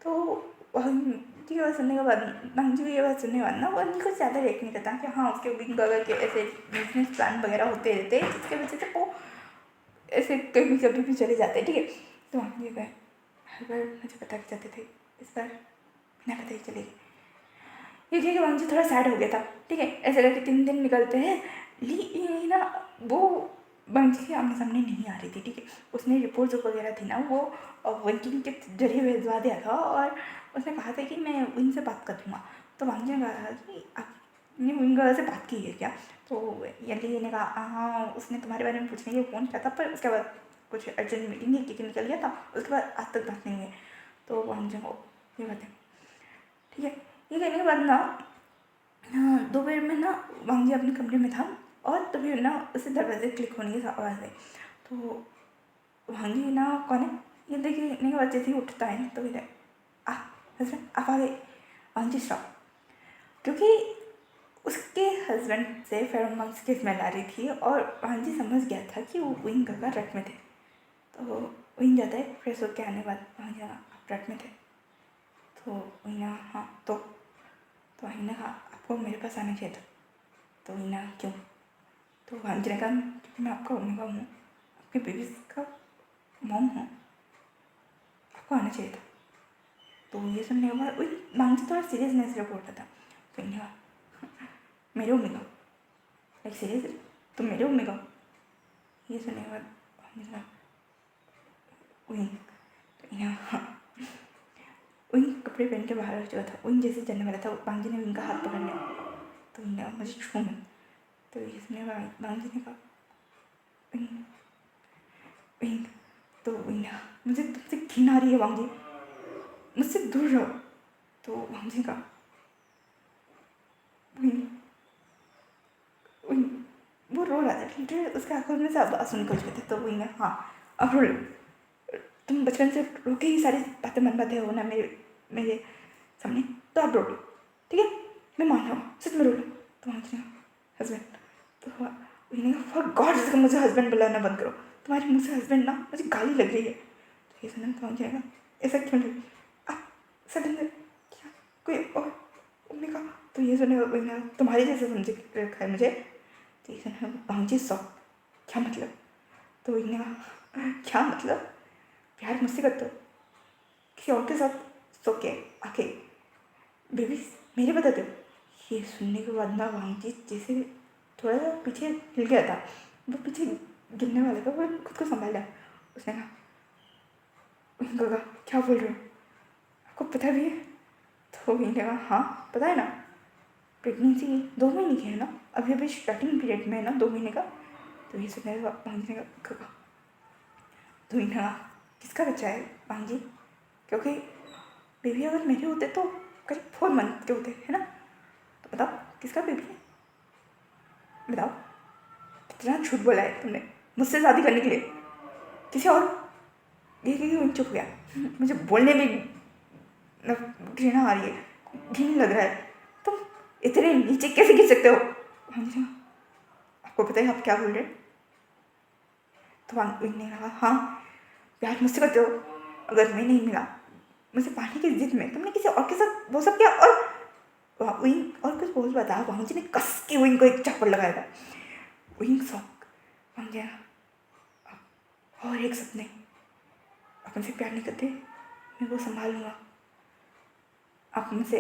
तो ये बात सुनने के बाद भांजी को ये बात सुनने के बाद ना वो कुछ ज़्यादा रिएक्ट नहीं करता कि हाँ उसके विंग वगैरह के ऐसे बिजनेस प्लान वगैरह होते रहते हैं जिसकी वजह से वो ऐसे कभी भी चले जाते हैं, ठीक है। तो हम ये गए हर बार मुझे पता भी जाते थे, इस बार बिना पता ही चलेगी। ये ठीक है भांजी थोड़ा सैड हो गया था, ठीक है, ऐसे करके 3 दिन निकलते हैं। ली ना वो भांजी के आमने सामने नहीं आ रही थी, ठीक है। उसने रिपोर्ट जो वगैरह थी ना वो विंग के जरिए भेजवा दिया था और उसने कहा था कि मैं विंग से बात कर दूँगा। तो भांजी ने कहा कि आपने विंग से बात की है क्या। तो ली ने कहा हाँ उसने तुम्हारे बारे में पूछने के लिए फ़ोन किया था पर उसके बाद कुछ अर्जेंट मीटिंग है कि निकल गया था, उसके बाद आज तक बात नहीं हुई। तो वांग जी को ये बात है, ठीक है। ये कहने के बाद ना दोपहर में ना वांग जी अपने कमरे में था और तभी ना उसे दरवाजे क्लिक होने की आवाज़ आई। तो वांग जी ना कौन है ये देखिए नहीं के बाद जैसे ही उठता है तो इधर हस्बैंड आप आ गए। वांग जी स्टॉप, क्योंकि उसके हस्बैंड से फेरोमोन्स की स्मेल आ रही थी और वांग जी समझ गया था कि वो विंग का रट में थे। तो विंग जाता है, फ्रेश होकर आने के बाद वांग जी आप रट में थे। तो वीना हाँ तो वांग ने कहा आपको मेरे पास आना चाहिए था। तो वीना क्यों? तो वांग जी ने कहा क्योंकि मैं आपका ओमेगा हूँ, आपके बेबी का मॉम हूँ, आपको आना चाहिए था। तो ये सुनने के बाद वांग जी थोड़ा सीरियसनेस रिपोर्ट था। तो इन्हें कहा मेरे ओमेगा, लाइक सीरियसली तुम मेरे ओमेगा? ये सुनने के बाद वांग जी ने कहा विंग। तो इन्हें विंग कपड़े पहन के बाहर आ चुका था। विंग जैसे जाने वाला था वांग जी ने विंग का हाथ पकड़ लिया। तो विंग ने मुझे छू मत। तो ये सुनने के बाद वांग जी ने कहा विंग विंग। तो विंग ने कहा मुझे तुमसे घिन आ रही है वांग जी, मुझसे दूर रहो। तो वांग जी ने कहा विंग विंग। वो रो रहा था, लिटरली उसके आंखों में से अब आंसू निकल चुके थे। तो विंग ने हाँ अब रो लो, तुम बचपन से रो के ही सारी बातें मन पाते हो ना मेरे सामने, तो आप रो लो, ठीक है मैं मान रहा हूँ, सच में रो लो। तो वांग जी ने हस्बैंड। तो विंग ने कहा फॉर गॉड से मुझे हस्बैंड बुलाना बंद करो, तुम्हारे मुँह से हस्बैंड ना मुझे गाली लग रही है। तो ये सुनने में पहुँच जाएगा ऐसा क्यों लगी आप सडन क्या कोई और उन्होंने कहा। तो ये सुने तुम्हारे जैसे समझे रखा है मुझे। तो ये सुने वांग जी सॉ क्या मतलब? तो इन्होंने कहा क्या मतलब प्यार मुझसे करते हो किसी और के साथ सो के आके बेबी मेरे बताते हो? ये सुनने के बाद ना वांग जी जैसे थोड़ा सा पीछे हिल गया था, वो पीछे गिरने वाला था, वो खुद को संभाला। उसने कहा गगा क्या बोल रहे हो, आपको पता भी है? तो मैंने कहा हाँ पता है ना, प्रेगनेंसी 2 महीने की है ना, अभी अभी स्टार्टिंग पीरियड में है ना 2 महीने का। तो ये सुनने वांग जी ने कहा तो मैंने कहा किसका बच्चा है वांग जी? क्योंकि बेबी अगर मेरे होते तो करीब 4 मंथ के होते है ना, तो बताओ किसका बेबी है, बताओ कितना झूठ बोला है तुमने मुझसे शादी करने के लिए किसी और। ये चुप गया, मुझे बोलने में घृणा आ रही है, घिन लग रहा है, तुम इतने नीचे कैसे गिर सकते हो? आपको पता है आप क्या बोल रहे हैं? तो वांग ने कहा हाँ प्यार मुझसे करते हो, अगर मैं नहीं मिला मुझे पाने की जिद में तुमने किसी और के साथ वो सब किया। और विंग और कुछ बोल रहा था, वांग जी ने कस के विंग को एक चप्पड़ लगाया था। विंग शॉक, वांग जी और एक सपने आप मुझसे प्यार नहीं करते, मैं वो संभाल लूँगा, आप मुझसे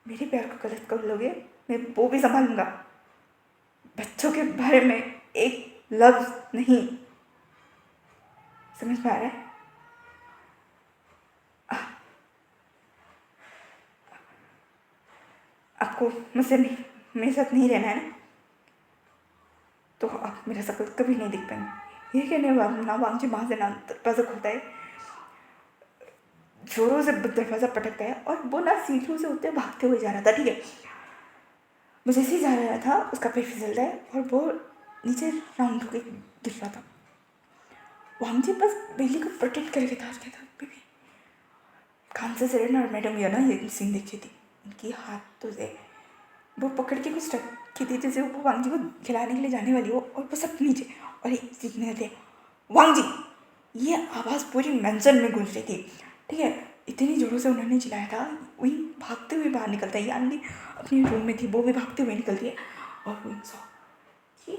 मेरे प्यार को गलत कर लोगे, मैं वो भी संभाल लूँगा, बच्चों के बारे में एक लफ्ज़ नहीं। समझ में आ रहा है? आपको मुझसे नहीं मेरे साथ नहीं रहना है ना, तो आप मेरा शक्ल कभी नहीं दिख पाएंगे। ये कहने ना वांग जी वहाँ से ना दरवाज़ा खोलता है, जोरों से दरवाज़ा पटकता है और वो ना सीढ़ियों से उठते भागते हुए जा रहा था, ठीक है। वो जैसे ही जा रहा था उसका पैर फिसलता है और वो नीचे राउंड होकर गिर रहा था। वांग जी बस बेली को प्रोटेक्ट करके था बेबी कान से सरेना। और मैडम ये ना ये सीन देखी थी, उनकी हाथों से वो पकड़ के कुछ रखी थी जैसे वो वांग जी को खिलाने के लिए जाने वाली हो, और वो सब नीचे और एक सीखने थे वांग जी। ये आवाज़ पूरी मेंशन में गूंज रही थी, ठीक है। इतनी ज़ोरों से उन्होंने चिल्लाया था, वही भागते हुए बाहर निकलता है, यानी अपनी रूम में थी वो भी भागते हुए निकलती है। और वो सौ कि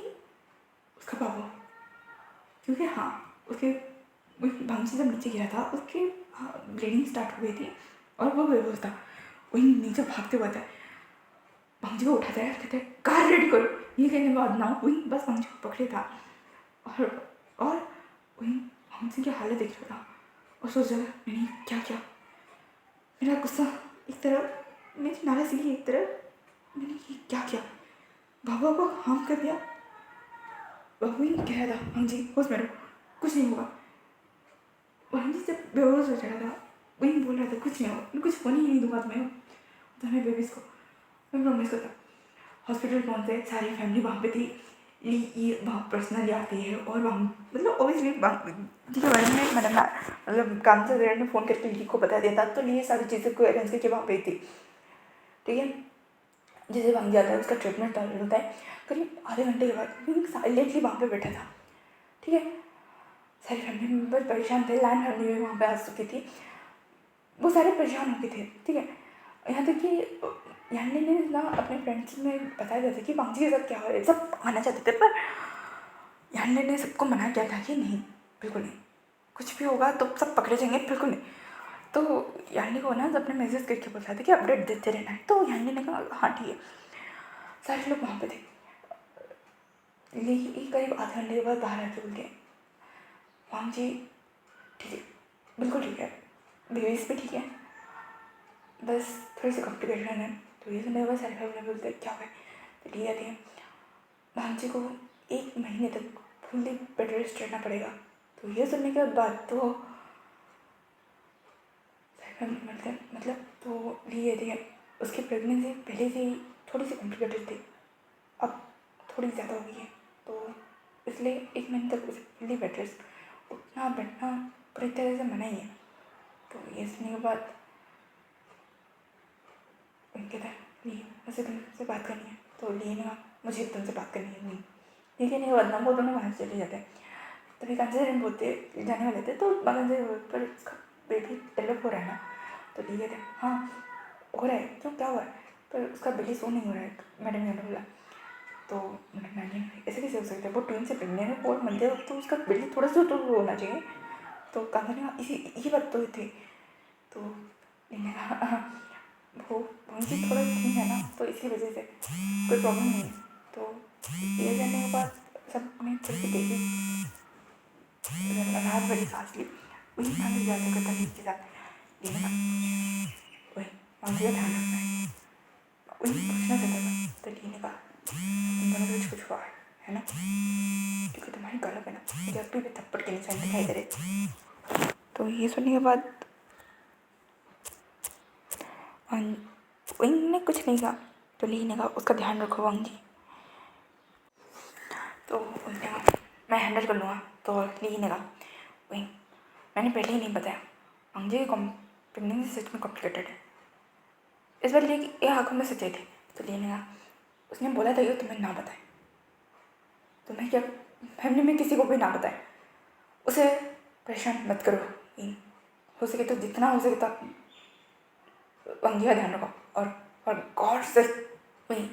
उसका बाबू, क्योंकि हाँ उसके भांग से जब नीचे गिरा था उसकी ब्लीडिंग स्टार्ट हो गई थी और वो बेहोश था। वही नीचे भागते हुआ था, भांग जी को उठाता है, कहते हैं कार रेडी करो। ये कहने के बाद ना वही बस भांग जी को पकड़े था और वही भांग जी की हालत देख रहा था और सोच रहा मैंने क्या किया, मेरा गुस्सा एक तरफ, मेरी नाराज़गी एक तरफ, मैंने ये क्या किया, बाबा को हार्म कर दिया। बाबू ही कह रहा था हाँ जी होश में रहो कुछ नहीं होगा, वहीं से बेहोश हो चढ़ा था। वहीं बोल रहा था कुछ नहीं हो, मैं कुछ होने ही नहीं दूंगा तुम्हें, तो हमें बेबीज़ को मैं प्रॉमिस करता। हॉस्पिटल पहुँचे, सारी फैमिली वहाँ पे थी। ये वहाँ पर्सनली आती है और वहाँ मतलब ओबियसली जी के बारे में मैडम मतलब काउंसलर ने फ़ोन करके ली को बता दिया था, तो ये सारी चीज़ें को अरेंज करके वहाँ पे थी। ठीक है, जैसे वहाँ जाता है उसका ट्रीटमेंट चालू होता है, करीब आधे घंटे के बाद साइलेंटली वहाँ पे बैठा था। ठीक है, सारी फैमिली मेम्बर परेशान थे, लैंड फैमिली भी वहाँ पे आ चुकी थी, वो सारे परेशान हो गए थे। ठीक है, यहाँ तक कि यानी ने ना अपने फ्रेंड्स में बताया था कि वांगजी के साथ क्या हो रहा है, सब आना चाहते थे, पर यानी ने सबको मना किया था कि नहीं, बिल्कुल नहीं, कुछ भी होगा तो सब पकड़े जाएंगे, बिल्कुल नहीं। तो यानी को ना अपने मैसेज करके बोला था कि अपडेट देते रहना है, तो यानी ने कहा हाँ ठीक है। सारे लोग वहाँ पे थे, लेकिन करीब आधे घंटे के बाद बाहर आके बोलते हैं वांगजी ठीक है, बिल्कुल ठीक है, बेबीज भी ठीक है, बस थोड़ी सी कॉम्प्लिकेशन है। तो ये सुनने के बाद सारे फैमिली बोलते क्या हुआ है, तो ठीक है भांजी को 1 महीने तक फुल्ली बेड रेस्ट रहना पड़ेगा। तो ये सुनने के बाद तो मतलब तो ये थी उसकी प्रेगनेंसी पहले से ही थोड़ी सी कॉम्प्लिकेटेड थी, अब थोड़ी ज़्यादा हो गई है, तो इसलिए 1 महीने तक उसे फुल्ली बेड रेस्ट, उठना बैठना पूरी तरह से मना ही है। तो ये सुनने के बाद उनके था नहीं मुझे तुमसे बात करनी है, तो लिए ना मुझे तुमसे बात करनी है नहीं, लेकिन ये बदनाम वो दोनों वहाँ से चले जाते हैं। तभी कंसिडर बोलते जाने वाले थे, तो कंसिडर पर उसका बेबी डेवलप हो रहा है ना, तो लिए थे हाँ हो रहा है, तो क्या हुआ है, पर उसका बेबी सो नहीं हो रहा है, मैडम ने बोला। तो मैंने ऐसे कैसे हो सकता है, वो ट्विन से प्रेगनेंट है, और मंदे तो उसका बेबी थोड़ा सा तो होना चाहिए। तो कंसिडर इसी ये बात तो थी। तो मैंने कहा वो उनकी थोड़ा ठीक है ना, तो इसी वजह से कोई प्रॉब्लम नहीं है। तो ये करने के बाद सबने थोड़ी सी देखी, रात भरी सांस ली, वही खाने जा सकता था नीचे साथ लेने का, वही वहाँ का ध्यान रखना है, वही पूछना चाहता था। तो लेने का तुम दोनों को कुछ हुआ है ना, क्योंकि तुम्हारी गलत है ना, मुझे अभी भी थप्पड़ के निशान दिखाई दे रहे। तो ये सुनने के बाद विंग ने कुछ नहीं कहा, तो ली ने कहा उसका ध्यान रखो वांग जी। तो उन्होंने कहा मैं हैंडल कर लूँगा। तो ली ने कहा विंग मैंने पहले ही नहीं बताया, वांग जी की प्रेगनेंसी सच में कॉम्प्लिकेटेड है, इस बार ली की आँखों में सच्चाई थी। तो ली ने कहा उसने बोला था कि तुम्हें ना बताए, तुम्हें क्या फैमिली में किसी को भी ना बताए, उसे परेशान मत करो, हो सके तो जितना हो सके तो वांग जी का ध्यान रखो, और गॉड से वही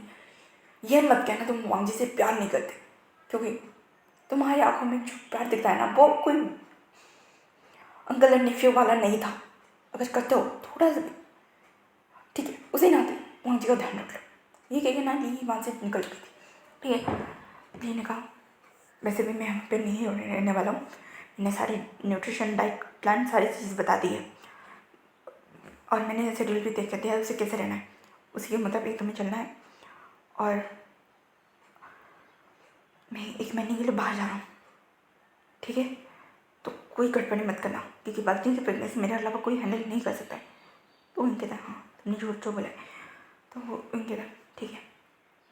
ये मत कहना तुम वांग जी से प्यार नहीं करते, क्योंकि तुम्हारी आंखों में जो प्यार दिखता है ना, वो कोई अंकल एंड नेफ्यू वाला नहीं था। अगर करते हो थोड़ा सा भी ठीक है, उसी नाते वांग जी का ध्यान रख लो। ये कह के ना ली वहाँ से निकल चुकी थी। ठीक है, ली ने कहा वैसे भी मैं यहाँ पे नहीं रहने वाला हूँ, मैंने सारी न्यूट्रिशन डाइट प्लान सारी चीज़ बता दी है, और मैंने शेड्यूल भी देख कर दिया है उसे कैसे रहना है, उसी के मुताबिक तुम्हें चलना है, और मैं 1 महीने के लिए बाहर जा रहा हूँ। ठीक है, तो कोई गड़बड़ी मत करना, क्योंकि बाल्टी की प्रेगनेंसी मेरे अलावा कोई हैंडल नहीं कर सकता है। तो उनके था हाँ तुमने झूठ जो बोला है, तो वो उनके था ठीक है,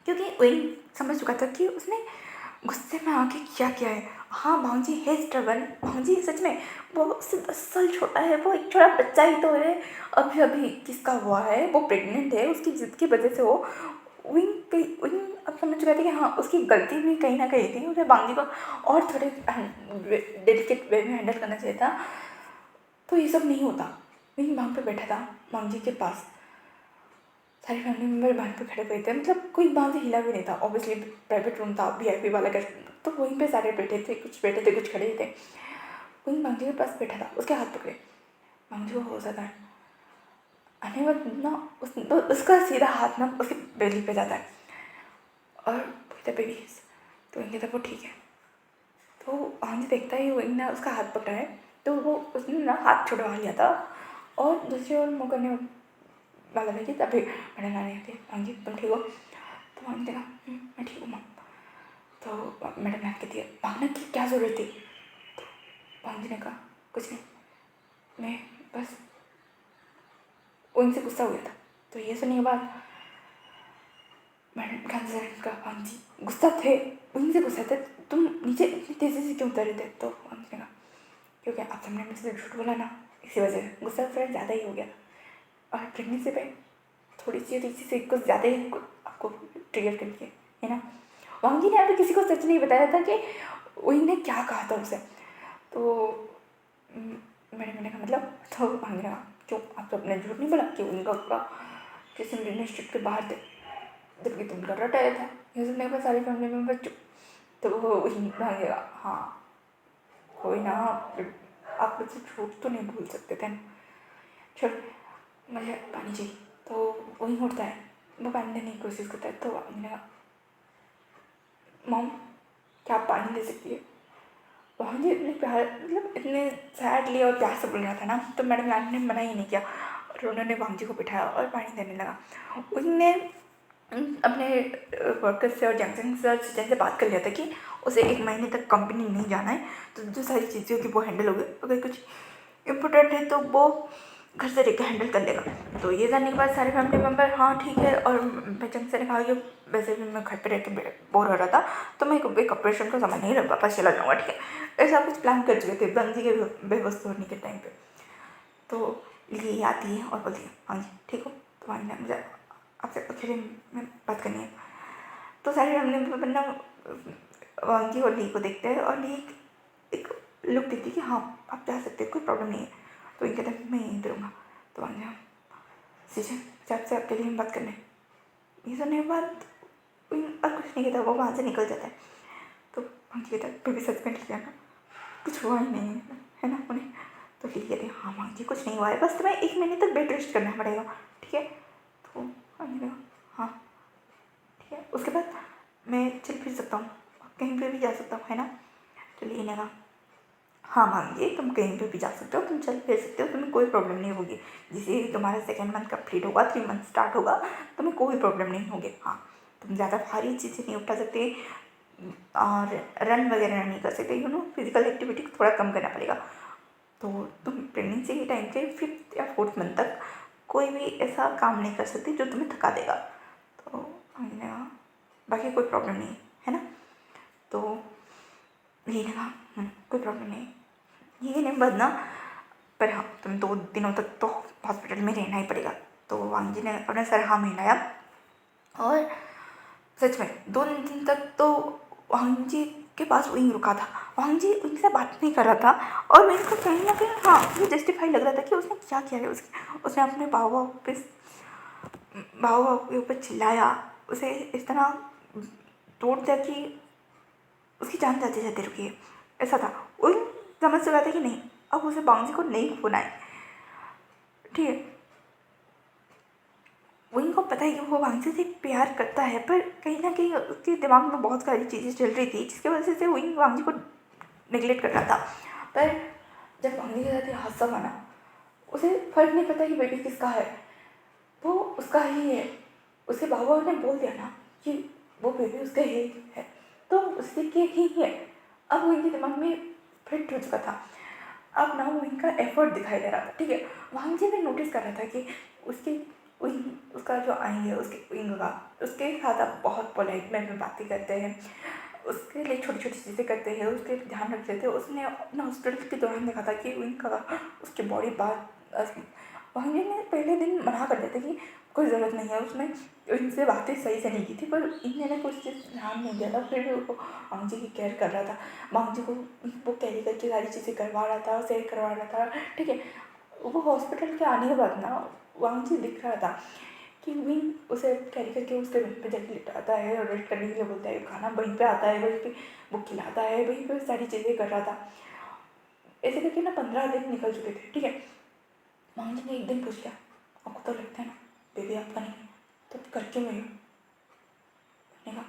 क्योंकि वही समझ चुका था कि उसने गुस्से में आके क्या किया है। हाँ भांजी है स्ट्रगल, भांजी सच में वो उससे 10 साल छोटा है, वो एक छोटा बच्चा ही तो है, अभी अभी किसका हुआ है, वो प्रेग्नेंट है, उसकी जिद की वजह से वो विंग पे विंग अब समझ चुका था कि हाँ उसकी गलती भी कहीं ना कहीं थी, उसे बांगी को और थोड़े डेलिकेट वे में हैंडल करना चाहिए था। तो ये सब नहीं होता। विंग वहाँ पे बैठा था बांगी के पास, सारी फैमिली मेम्बर वहाँ पे खड़े हुए थे, मतलब कोई वहाँ से हिला भी नहीं था, ऑब्वियसली प्राइवेट रूम था VIP वाला का, तो वहीं पे सारे बैठे थे कुछ खड़े थे। वहीं मांगजी के पास बैठा था, उसके हाथ पकड़े, मांगजी को हो जाता है आने वक्त ना उसका सीधा हाथ ना उसकी बेली पे जाता है, और बोलता बेबी, तो इनके तब वो ठीक है। तो आंजी देखता है वो ने उसका हाथ पकड़ा है, तो वो उसने ना हाथ छुड़वा लिया था, और दूसरी ओर मुँह करने वाला था कि तभी मैंने नानी आती आंजी तुम ठीक हो, तो आंजी देखा मैं ठीक हूँ माँ। तो मैडम ने कहती है मांगने की क्या ज़रूरत थी, तो आंजी ने कहा कुछ नहीं, मैं बस उनसे गुस्सा हो गया था। तो ये सुनने के बाद मैडम कंसर्न का जी गुस्सा थे, उनसे गुस्सा थे, तुम नीचे इतनी तेज़ी से क्यों उतरे थे? तो उन्होंने कहा क्योंकि आप सबने मुझसे झूठ बोला ना, इसी वजह से गुस्सा थोड़ा ज़्यादा ही हो गया। और प्रेगनेंसी पे थोड़ी सी चीज़ से कुछ ज़्यादा ही आपको ट्रिगर करके, है ना। वांग जी ने अभी किसी को सच नहीं बताया था कि उन्होंने क्या कहा था उसे। तो मैंने कहा मतलब, तो वांग ने कहा क्यों आप तो अपने झूठ नहीं बोला कि उनका किसी रिलेशनशिप के बाहर थे, जबकि तुम कर रटाया था। ये सुनने के बाद सारी फैमिली मेम्बर चुप। तो वो भागेगा, हाँ कोई ना, आप मुझसे झूठ तो नहीं भूल सकते थे ना। चल मुझे पानी चाहिए। तो वही उठता है, वो पानी देने की कोशिश करता है। तो मैंने कहा मॉम क्या आप पानी दे सकती है? वहाँ जी इतने प्यार, मतलब इतने सैडली और प्यार से बोल रहा था ना, तो मैडम यार ने मना ही नहीं किया और उन्होंने वांग जी को बिठाया और पानी देने लगा। उनने अपने वर्कर से और जंक्शन सर से बात कर लिया था कि उसे 1 महीने तक कंपनी नहीं जाना है, तो जो सारी चीज़ें होगी वो हैंडल होगी, अगर कुछ इम्पोर्टेंट है तो वो घर से रहकर हैंडल कर लेगा। तो ये जानने के बाद सारे फैमिली मेम्बर हाँ ठीक है। और जंक्शन सर ने कहा कि वैसे भी मैं घर पर रह के बोर हो रहा था, तो मैं एक ऑपरेशन का सामान नहीं वापस चला जाऊँगा, ठीक है। ऐसा कुछ प्लान कर चुके थे बंजी के बेबस होने के टाइम पर। तो लिए आती है और बोलती है हाँ जी ठीक हो। तो हाँ जी मुझे आपसे अकेले में बात करनी है। तो सारे फैमिली मेम्बर ना वांगी और ली को देखते हैं और ली एक लुक देती है कि हाँ आप जा सकते हैं, कोई प्रॉब्लम नहीं है। तो ये कहता है मैं यहीं रहूँगा। तो वांगी हाँ सीधे आपसे अकेले में बात करने। ये सुनने के बाद और कुछ नहीं कहता, वो वहाँ से निकल जाता है। तो वांगी कहता है बेबी सच में ठीक है ना, कुछ हुआ ही नहीं है ना उन्हें? तो ली कहते हैं हाँ वांगी कुछ नहीं हुआ है, बस तुम्हें 1 महीने तक बेड रेस्ट करना पड़ेगा, ठीक है। तो वांगी कहा हाँ ठीक है, उसके बाद मैं चल फिर सकता हूँ, कहीं पे भी जा सकता हूँ, है ना। तो ली ने कहा हाँ मांगिए तुम कहीं पे भी जा सकते हो, तुम चल फिर सकते हो, तुम्हें कोई प्रॉब्लम नहीं होगी। जैसे तुम्हारा 2nd मंथ कंप्लीट होगा, 3 मंथ स्टार्ट होगा, तुम्हें कोई प्रॉब्लम नहीं होगी। हाँ तुम ज़्यादा भारी चीज़ें नहीं उठा सकते और रन वगैरह नहीं कर सकते, फिजिकल एक्टिविटी थोड़ा कम करना पड़ेगा। तो तुम प्रेगनेंसी के टाइम पे 5th या 4th मंथ तक कोई भी ऐसा काम नहीं कर सकती जो तुम्हें थका देगा। तो हमने कहा बाकी कोई प्रॉब्लम नहीं है ना। तो ये कहा कोई प्रॉब्लम नहीं, ये नहीं बदना, पर हाँ तुम 2 दिनों तक तो हॉस्पिटल में रहना ही पड़ेगा। तो वांग जी ने अपने सर हाँ मिलाया और सच में 2 दिन तक तो वांग जी के पास वहीं रुका था। वांग जी उनसे बात नहीं कर रहा था और मेरे को कहीं ना कहीं हाँ मुझे जस्टिफाई लग रहा था कि उसने क्या किया है। उसने अपने भाव के ऊपर चिल्लाया, उसे इस तरह तोड़ दिया कि उसकी जान जाते जाते रुकी है, ऐसा था। उन समझ चुका था कि नहीं अब उसे वांग जी को नहीं खोना है, ठीक है। वही को पता है कि वो वांग से प्यार करता है, पर कहीं ना कहीं उसके दिमाग में बहुत सारी चीज़ें चल रही थी जिसकी वजह से वही वांग जी को निगलेक्ट कर रहा था। पर जब वांग जी के साथ ये हादसा हुआ ना, उसे फर्क नहीं पड़ता कि बेबी किसका है, वो उसका ही है। उसके बाबा ने बोल दिया ना कि वो बेबी उसका ही है, तो उसके के ही है। अब वो इनके दिमाग में फिट हो चुका था। अब ना वो इनका एफर्ट दिखाई दे रहा था, ठीक है। वांग जी ने नोटिस कर रहा था कि उसके उसका जो आई है उसके विंग का, उसके साथ आप बहुत पोलाइट में बातें करते हैं, उसके लिए छोटी छोटी चीज़ें करते हैं, उसके ध्यान रखते थे। उसने अपना हॉस्पिटल के दौरान देखा था कि विंग का उसकी बॉडी बात वांग जी ने पहले दिन मना कर दिया था कि कोई ज़रूरत नहीं है, उसने इनसे बातें सही से नहीं की थी, पर इन्होंने कुछ चीज़ ध्यान नहीं दिया था। फिर भी वो वांग जी की केयर कर रहा था, वांग जी को वो कैरी करके सारी चीज़ें करवा रहा था, सेट करवा रहा था, ठीक है। वो हॉस्पिटल के आने के बाद ना वांग जी दिख रहा था कि विंग उसे कैरी करके उसके बेड पे जाके लिटाता है और रेस्ट करने के लिए बोलता है, खाना वहीं पे आता है, वहीं पे वो खिलाता है, वहीं पे सारी चीज़ें कर रहा था। ऐसे करके ना 15 दिन निकल चुके थे, ठीक है। वांग जी ने एक दिन पूछ लिया आपको तो लगता है ना बेबी आपका नहीं है, तो कर क्यों रही हो? मैंने कहा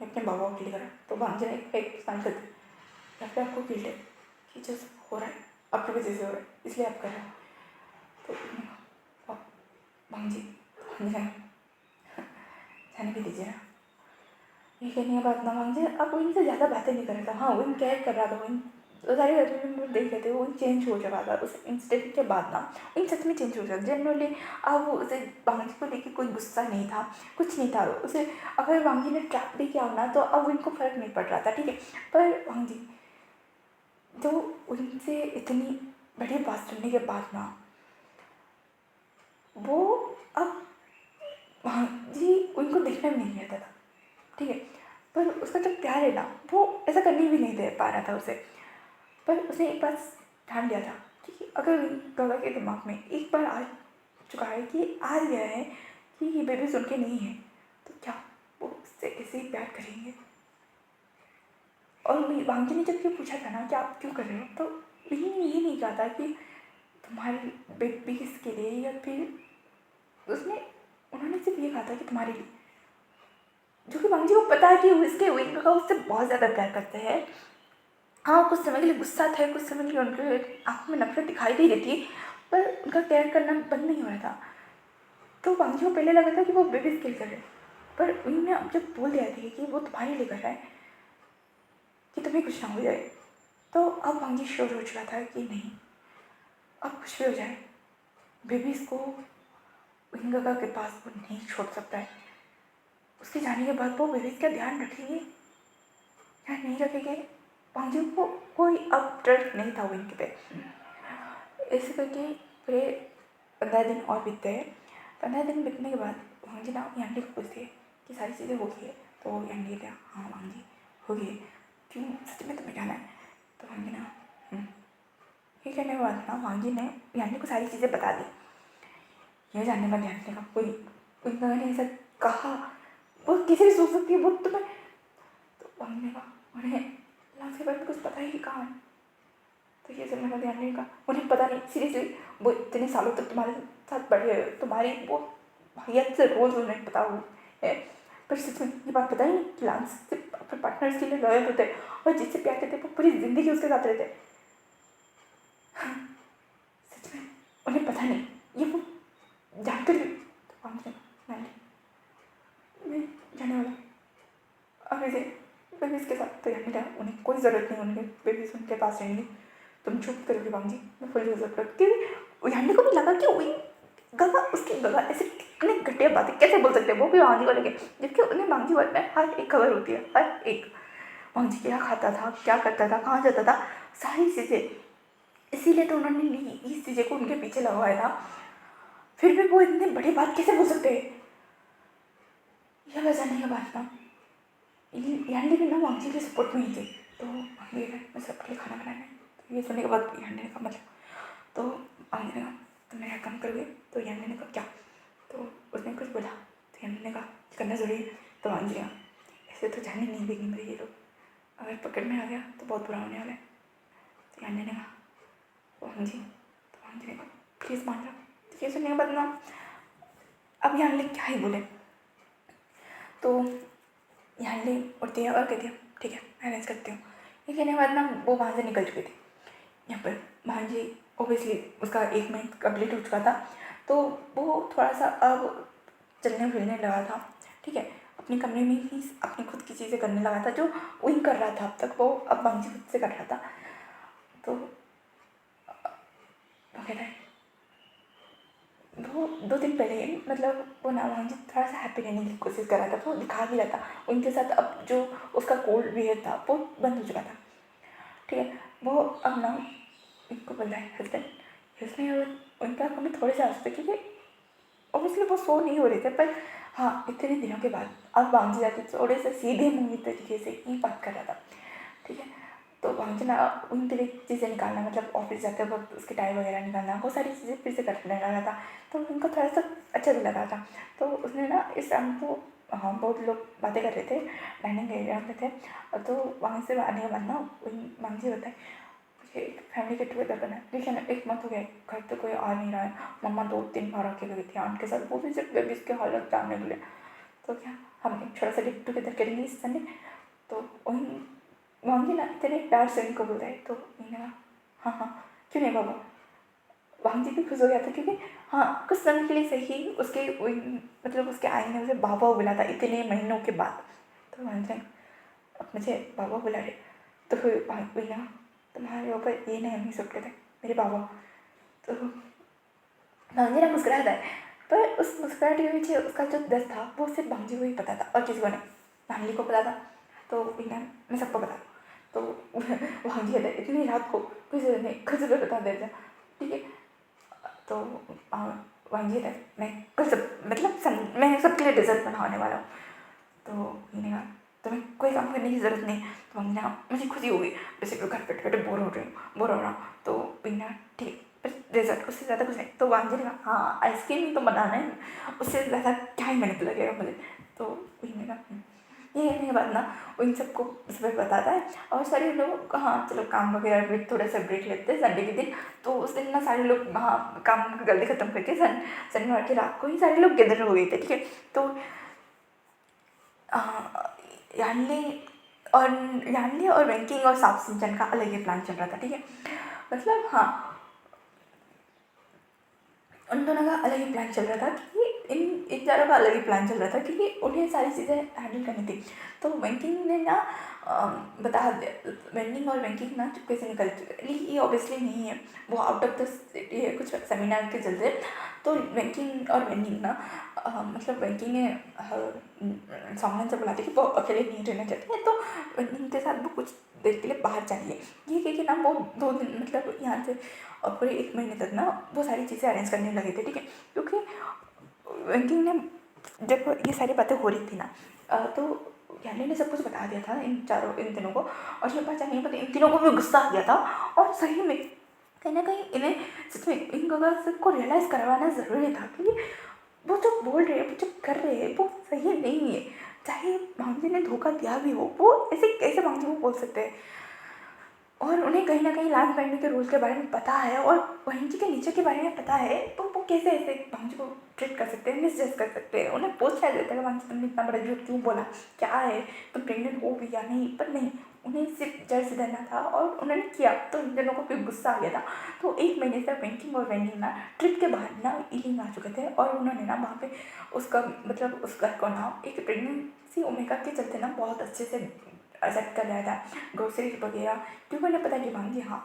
मैं अपने बाबा के लिए करा। तो वांग जी ने एक स्माइल कर दी, या फिर आपको गिल्ट है कि जो सब हो रहा है आपकी वजह से हो रहा है इसलिए आप कर रहे हो? तो मैंने कहा वांग जी जाने भी दीजिए ना। ये कहने के बाद ना वांग जी अब वो इनसे ज़्यादा बातें नहीं कर रहा था। हाँ वो इन केयर कर रहा था, वो तो सारे घर में लोग देख रहे थे वो चेंज हो चुका था उस इंसिडेंट के बाद ना। इन सच में चेंज हो चुका जनरली। अब उसे वांगी को लेके कोई गुस्सा नहीं था, कुछ नहीं था उसे। अगर वांगी ने ट्रैप भी किया ना तो अब उनको फ़र्क नहीं पड़ रहा था, ठीक है। पर वांगी तो उनसे इतनी बड़ी बात सुनने के बाद ना वो अब वांगी उनको देखना भी नहीं चाहता था, ठीक है। पर उसका जो प्यार है ना वो ऐसा करने भी नहीं दे पा रहा था उसे। पर उसने एक बात ठान लिया था कि अगर गौरव के दिमाग में एक बार आ चुका है कि आ गया है कि ये बेबी उनके नहीं है, तो क्या वो उससे ऐसे ही प्यार करेंगे। और वांगी ने जब ये पूछा था ना कि आप क्यों कर रहे हो, तो उन्होंने ये नहीं कहा था कि तुम्हारी बेबी किसके लिए, या फिर उन्होंने सिर्फ ये कहा था कि तुम्हारे लिए। जो कि वांगी को पता है कि उसके विंग का उससे बहुत ज़्यादा प्यार करते हैं। हाँ, कुछ समय के लिए गुस्सा थे, कुछ समय के लिए उनके आँखों में नफरत दिखाई दे रही थी, पर उनका केयर करना बंद नहीं हो रहा था। तो वांगी को पहले लगा था कि वो बेबी स्किल कर रहे, पर उन्होंने अब जब बोल दिया था कि वो तुम्हारे लिए कर रहा है कि तुम्हें कुछ ना हो जाए, तो अब वांगी श्योर हो चुका था कि नहीं, अब कुछ भी हो जाए बेबीज़ को विंगा के पास वो नहीं छोड़ सकता है। उसके जाने के बाद वो बेबीज़ का ध्यान रखेंगे या नहीं रखेंगे, वांगी को कोई अब ट्रस्ट नहीं था विंग पे। ऐसे करके पूरे 15 दिन और बीतते हैं। 15 दिन बीतने के बाद वांगी ना यांडी को पूछती है कि सारी चीज़ें हो गई है, तो यांडी कहता हाँ वांगी हो गई है, क्यों सच में तुम्हें जाना है। तो वांगी ना ये कहने के बाद ना वांगी ने यांडी को सारी चीज़ें बता दी। यह जानने में यांडी का कोई ने ऐसा कहा, वो किसी भी सोच सकती है वो तुम्हें। तो वांगी ने कहा उन्हें लास्ट के बारे में कुछ पता ही कहाँ है। तो ये सब मेरा ध्यान नहीं का, उन्हें पता नहीं सीरियसली, वो इतने सालों तक तुम्हारे साथ बढ़े हुए, तुम्हारी वो भाइयत से रोज़ उन्हें पता हो है। पर सच में ये बात पता ही नहीं कि लांस सिर्फ अपने पार्टनर्स के लिए लॉयल होते हैं और जिससे प्यार करते हैं वो पूरी ज़िंदगी उसके साथ रहते हैं। हाँ, सच में उन्हें पता नहीं, ये वो जानकर भी। तो मैं जाने वाला अब ऐसे बेबीज़ के साथ, तो यानी उन्हें कोई ज़रूरत नहीं, उनके बेबीज़ उनके पास रहेंगे। तुम चुप करोगे वांगी, मैं फुल यूज़ कर, क्योंकि यानी को भी लगा कि वही गगा उसकी गगा ऐसे कितने घटिया बातें कैसे बोल सकते हैं वो भी वांगी को लेके, जबकि उन्हें वांगी बारे में हर एक खबर होती है, हर एक। वांगी क्या खाता था, क्या करता था, कहाँ जाता था, सारी चीज़ें। इसीलिए तो उन्होंने ली इस चीज़ें को उनके पीछे लगवाया था। फिर भी वो इतनी बड़ी बात कैसे बोल सकते हैं। यह वजह नहीं है बात ना, यानी भी ना वांगी के सपोर्ट में ही थे। तो वांगी मैं सबके लिए खाना बनाने, तो ये सुनने के बाद यानी का मतलब, तो वांगी ने कहा तो मेरा काम करोगे। तो यानी ने कहा क्या, तो उसने कुछ बोला, तो यानी ने कहा करना ज़रूरी है। तो वांगी ने कहा ऐसे तो जाने नहीं देंगे मेरे ये लोग, अगर पकड़ में आ गया तो बहुत बुरा होने वाला है। तो यानी ने कहा वांगी, तो वांगी ने कहा प्लीज़ मान जाओ। तो ये सुनने के बाद ना अब यानी क्या ही बोले। तो यानी उठती है और कहती है ठीक है मैं अरेंज करती हूँ। ये कहने के बाद ना वो वहाँ से निकल चुकी थी। यहाँ पर भांजी ओबियसली उसका 1 महीना कंप्लीट हो चुका था, तो वो थोड़ा सा अब चलने फिरने लगा था, ठीक है। अपने कमरे में ही अपनी खुद की चीज़ें करने लगा था, जो वही कर रहा था अब तक, वो अब भांजी खुद से कर रहा था। तो कहता है वो 2 दिन पहले मतलब वो ना भांजी थोड़ा सा हैप्पी रहने की कोशिश कर रहा था, वो दिखा भी रहा था उनके साथ। अब जो उसका कोल्ड बिहेव था वो बंद हो चुका था, ठीक है। वो अब ना इनको बोल रहा है हस्बैंड, इसमें उनका हमें थोड़े से हंसते, क्योंकि ऑब्वियसली वो सो नहीं हो रहे थे, पर हाँ इतने दिनों के बाद अब वांगी जाके थोड़े से सीधे मुँह तरीके से ही बात कर रहा था, ठीक है। तो वांगी ना उन तरह की चीज़ें निकालना, मतलब ऑफिस जाते वक्त उसकी टाई वगैरह निकालना, वो सारी चीज़ें फिर से करने लगा था। तो उनको थोड़ा सा अच्छा भी लगा था। तो उसने ना इस टाइम को, हाँ बहुत लोग बातें कर रहे थे डाइनिंग एरिया में थे, तो वहाँ से आने के बाद ना वांगी बताए मुझे एक फैमिली गेट टुगेदर करना है, लेकिन 1 मंथ हो गया घर तो कोई आ नहीं रहा है। मम्मा 2-3 बार आके गई थी आंट के साथ, वो भी सिर्फ बेबीज़ के हालत जानने के लिए। तो क्या हम एक छोटा सा गेट टुगेदर करेंगे इस संडे। तो वहीं वांगी ना इतने प्यार से उनको बोल रहे, तो उन्होंने कहा हाँ हाँ क्यों नहीं बाबा। वांगी भी खुश हो गया था, क्योंकि हाँ कुछ समय के लिए सही उसके मतलब उसके आई ने उसे बाबा बुला था इतने महीनों के बाद। तो वांगी अब मुझे बाबा बुला रहे, तो फिर वांगी ना तुम्हारे ऊपर ये नहीं सुट थे मेरे पापा। तो भांजी ना मुस्कुराता है, पर उस मुस्कुराहट के पीछे उसका जो दर्द था वो सिर्फ भांजी को ही पता था और किसी को नहीं। फैमिली को पता था, तो मैं सबको बता दूँ। तो भांजी कहता है इतनी रात को किसी ने खुद से बता देता, ठीक है। तो भांजी कहता है मैं कल सब मतलब मैं सबके लिए डिज़र्ट बनाने वाला हूँ। तो मैंने कहा तुम्हें कोई काम करने की ज़रूरत नहीं। तो हमने कहा मुझे खुशी होगी, वैसे तो घर बैठे बैठे बोर हो रहा हूँ। तो बिना ठीक है पर डेजर्ट उससे ज़्यादा कुछ नहीं। तो वांझे ने कहा हाँ आइसक्रीम तो बनाना है, उससे ज़्यादा क्या ही मेहनत लगेगा मुझे। तो मैंने कहा ये कहने के बाद ना वो इन सबको सुबह बताता है और सारे लोग हाँ चलो काम वगैरह भी थोड़ा सा ब्रेक लेते हैं संडे के दिन। तो उस दिन ना सारे लोग हाँ काम जल्दी ख़त्म करके शनिवार की रात को ही सारे लोग गैदर हो गए थे, ठीक है। तो यानली और बैंकिंग और साउथ सिंचन का अलग ही प्लान चल रहा था, ठीक है। मतलब हाँ उन दोनों का अलग ही प्लान चल रहा था कि इन चारों का अलग ही प्लान चल रहा था क्योंकि उन्हें सारी चीज़ें हैंडल करनी थी। तो बैंकिंग ने ना बता दिया, बैंकिंग और बैंकिंग ना चुपके से निकल चुके, ये ऑब्वियसली नहीं है, वो आउट ऑफ द सिटी है कुछ सेमिनार के चलते। तो बैंकिंग और बैंकिंग ना मतलब बैंकिंग ने सामने से बोला था कि वो अकेले नहीं रहना चाहते हैं, तो बैंकिंग के साथ वो कुछ देर के लिए बाहर चाहिए। ये क्योंकि ना वो 2 दिन मतलब यहाँ से और पूरे 1 महीने तक ना वो सारी चीज़ें अरेंज करने लगे थे, ठीक है। क्योंकि बैंकिंग ने जब ये सारी बातें हो रही थी ना तो यानी ने सब कुछ बता दिया था इन तीनों को। और ये बात नहीं पता इन तीनों को भी गुस्सा आ गया था और सही में कहीं ना कहीं इन्हें सच में इन सबको रियलाइज़ करवाना ज़रूरी था कि वो जो बोल रहे हैं वो जो कर रहे हैं वो सही नहीं है। चाहे भांजी ने धोखा दिया भी हो, वो ऐसे कैसे भांजी को बोल सकते हैं। और उन्हें कहीं ना कहीं लास्ट बैंड के रूल के बारे में पता है और भांजी के नीचे के बारे में पता है, तो वो कैसे ऐसे भांजी को ट्रीट कर सकते हैं, मिसजज कर सकते हैं। उन्हें पूछा जाता है भांजी तुमने इतना बड़ा झूठ क्यों बोला, क्या है तुम प्रेग्नेंट हो भी या नहीं, पर नहीं उन्हें सिर्फ जड़ से डरना था और उन्होंने किया। तो इन दोनों को फिर गुस्सा आ गया था। तो 1 महीने से बैंकिंग और वेंडिंग ना ट्रिप के बाहर ना ईलिंग आ चुके थे और उन्होंने ना वहाँ पे उसका मतलब उस घर को ना एक प्रेगनेंसी ओमेगा के चलते ना बहुत अच्छे से एक्सेप्ट कर रहा था, ग्रोसरीज वगैरह, क्योंकि उन्हें पता कि मांगी हाँ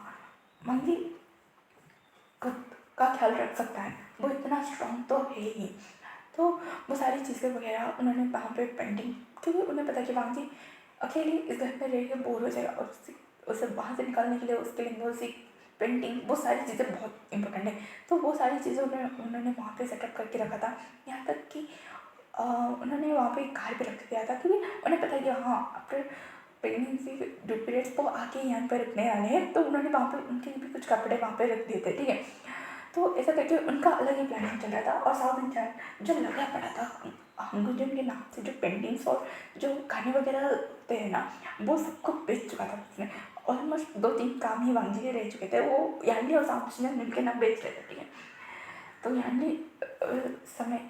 मांगी खुद का ख्याल रख सकता है, वो इतना स्ट्रॉन्ग तो है ही। तो वो सारी चीज़ें वगैरह उन्होंने वहाँ पे पेंटिंग, क्योंकि उन्हें पता कि मांगी अकेली इस घर में रह के बोर हो जाएगा और उसे वहाँ से निकालने के लिए उसके लिए म्यूज़िक पेंटिंग वो सारी चीज़ें बहुत इंपॉर्टेंट है। तो वो सारी चीज़ें उन्होंने वहाँ पे सेटअप करके रखा था। यहाँ तक कि उन्होंने वहाँ पे कार भी रख दिया था क्योंकि उन्हें पता है कि हाँ आफ्टर प्रेगनेंसी जो पीरियड्स वो आके यहाँ पर रखने वाले हैं, तो उन्होंने वहाँ पे उनके लिए भी कुछ कपड़े वहाँ पे रख दिए थे, ठीक है। तो ऐसा करके उनका अलग ही प्लानिंग चल रहा था। और साउथ इंडियन जो लगा पड़ा था अंगुजन के नाम से जो पेंटिंग्स और जो खाने वगैरह होते हैं ना वो सबको बेच चुका था उसने। ऑलमोस्ट 2-3 काम ही वांझी के रह चुके थे, वो यानी और साउथ इंडियन मिलकर ना बेच रहे थे, ठीक है। तो यानी समय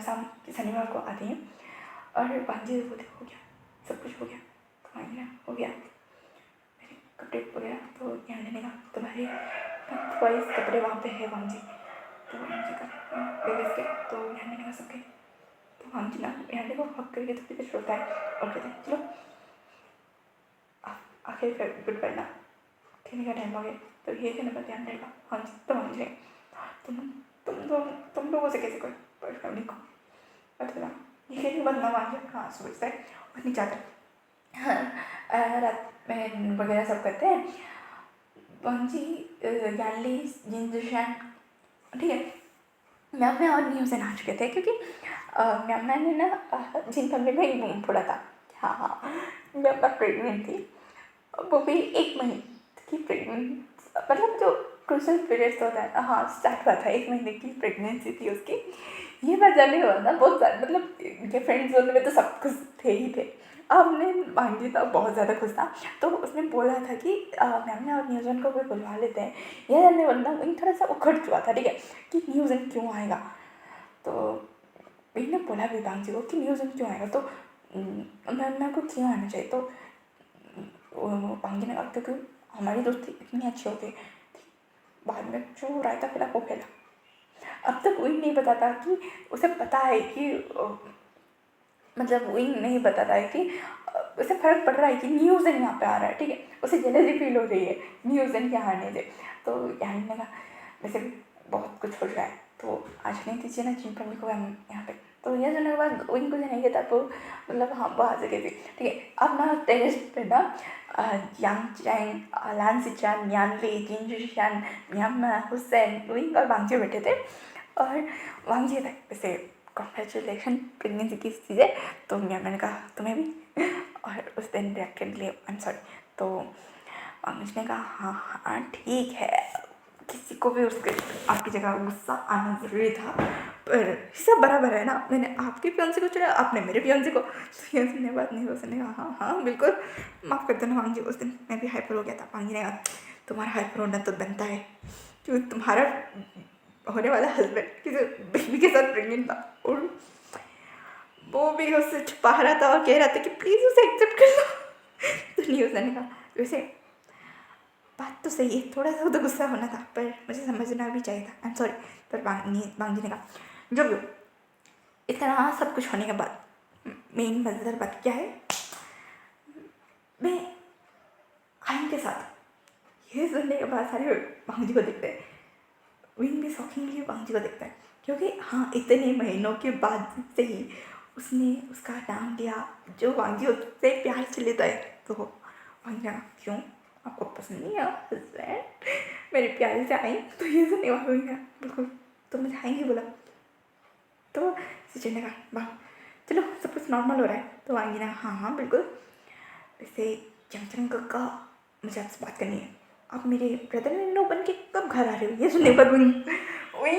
शाम शनिवार को आती हैं और वांझी बोलते हो गया सब कुछ हो गया, तो वांझी हो गया मेरे कपड़े वगैरह। तो यानी ने कहा तुम्हारे वाइज कपड़े वहाँ पे है वांझी। तो वांझी का बेबीज के तो यानी ने कहा सबके। तो वांझी ना यानी को हक करके थोड़ी देर रोता है और कहते हैं चलो आखिर गुड बाय ना, खेलने का टाइम हो गया। तो ये कहने पर ध्यान रहेगा हाँ जी। तो वांझी तुम तुम लोगों से कैसे कोई फैमिली को अच्छा ये कहने के बाद ना वांझी हाँ सोचता है और नहीं चाहता रात में वगैरह सब करते हैं। वांझी यानली जिनजुशान, ठीक है। म्यामा और न्यूज़न आ चुके थे क्योंकि म्यामा ने ना जिन फैमिली में एक बूम फोड़ा था। हाँ हाँ म्यामा प्रेगनेंट थी, वो भी 1 महीने की प्रेगनेंट मतलब जो क्रूशल पीरियड्स होता है हाँ स्टार्ट हुआ था, 1 महीने की प्रेगनेंसी थी उसकी। ये बात जानने के बाद ना बहुत सारे मतलब इनके फ्रेंड जोन में तो सब कुछ थे ही थे। अब ने मांगी तो बहुत ज़्यादा खुश था। तो उसने बोला था कि मैम ने और न्यूज़न को भी बुलवा लेते हैं। यह जानने बंदा वहीं थोड़ा सा उखड़ चुका था, ठीक है, कि न्यूज़न क्यों आएगा। तो मैंने बोला भी बांगी को कि न्यूज़न क्यों आएगा, तो मैम को क्यों आना चाहिए। तो बांगी ने कहा क्योंकि हमारी दोस्ती इतनी अच्छी होती है। बाद में जो रायता फैला वो फैला। अब तक वही नहीं बताता कि उसे पता है कि मतलब वही नहीं बताता है कि उसे फ़र्क पड़ रहा है कि न्यूज़न यहाँ पे आ रहा है, ठीक है, उसे जेलसी फील हो रही है न्यूज़न के आने से। तो यानी ने कहा वैसे बहुत कुछ हो रहा है तो आज नहीं दीजिए ना जिन पर को हम यहाँ पे। तो ये सुनने के बाद उनको नहीं कहता तो मतलब हाँ वहाँ से कहती ठीक है। अब ना टेरेस पे ना यांग चैंग, लान सिचान, यान ली, जिन जुशान, म्याम हुसैन, विंग और वांग जी बैठे थे। और वांग जी थे वैसे कॉन्ग्रेचुलेशन प्रेगनेंसी की चीज़ें। तो मैंने कहा तुम्हें भी और उस दिन रिएक्टेड लिए आई एम सॉरी। तो वांग जी ने कहा हाँ हाँ ठीक है, किसी को भी उसके आपकी जगह गुस्सा आना ज़रूरी था पर सब बराबर है ना, मैंने आपके फियांसे को चुना, आपने मेरे फियांसे को। तो ये सुनने बात नहीं हो सुने हाँ हाँ बिल्कुल माफ़ कर देना वांग जी, उस दिन मैं भी हाइपर हो गया था। वांग जी ने कहा तुम्हारा हाइपर होना तो बनता है क्योंकि तुम्हारा होने वाला हस्बैंड किसी बेबी के साथ प्रेग्नेंट था और वो भी उससे छुपा रहा था और कह रहा था कि प्लीज़ उसे एक्सेप्ट कर लो। तो न्यूज़ ने कहा वैसे बात तो सही है, थोड़ा सा तो गुस्सा होना था पर मुझे समझना भी चाहिए था, आई एम सॉरी। पर वांग जी ने कहा जो भी हो, इतना सब कुछ होने के बाद मेन मज़ेदार बात क्या है, मैं खाइन के साथ। ये सुनने के बाद सारे वांग जी को देखते हैं, विंग भी शॉकिंगली वांग जी को देखता है क्योंकि हाँ इतने महीनों के बाद से ही उसने उसका नाम लिया जो वांग जी उससे प्यार से लेता है। तो वांग जी क्यों आपको पसंद नहीं है हस्बैंड मेरे प्यारे से आई। तो ये सुनने वाला हो गया बिल्कुल, तो मुझे आई नहीं बोला। तो सिचन ने कहा वाह चलो सब कुछ नॉर्मल हो रहा है। तो वांग जी ने हाँ हाँ बिल्कुल, वैसे चंचन का मुझे आपसे बात करनी है, आप मेरे ब्रदर इन लॉ बन के कब घर आ रहे हो। ये सुनने पर वही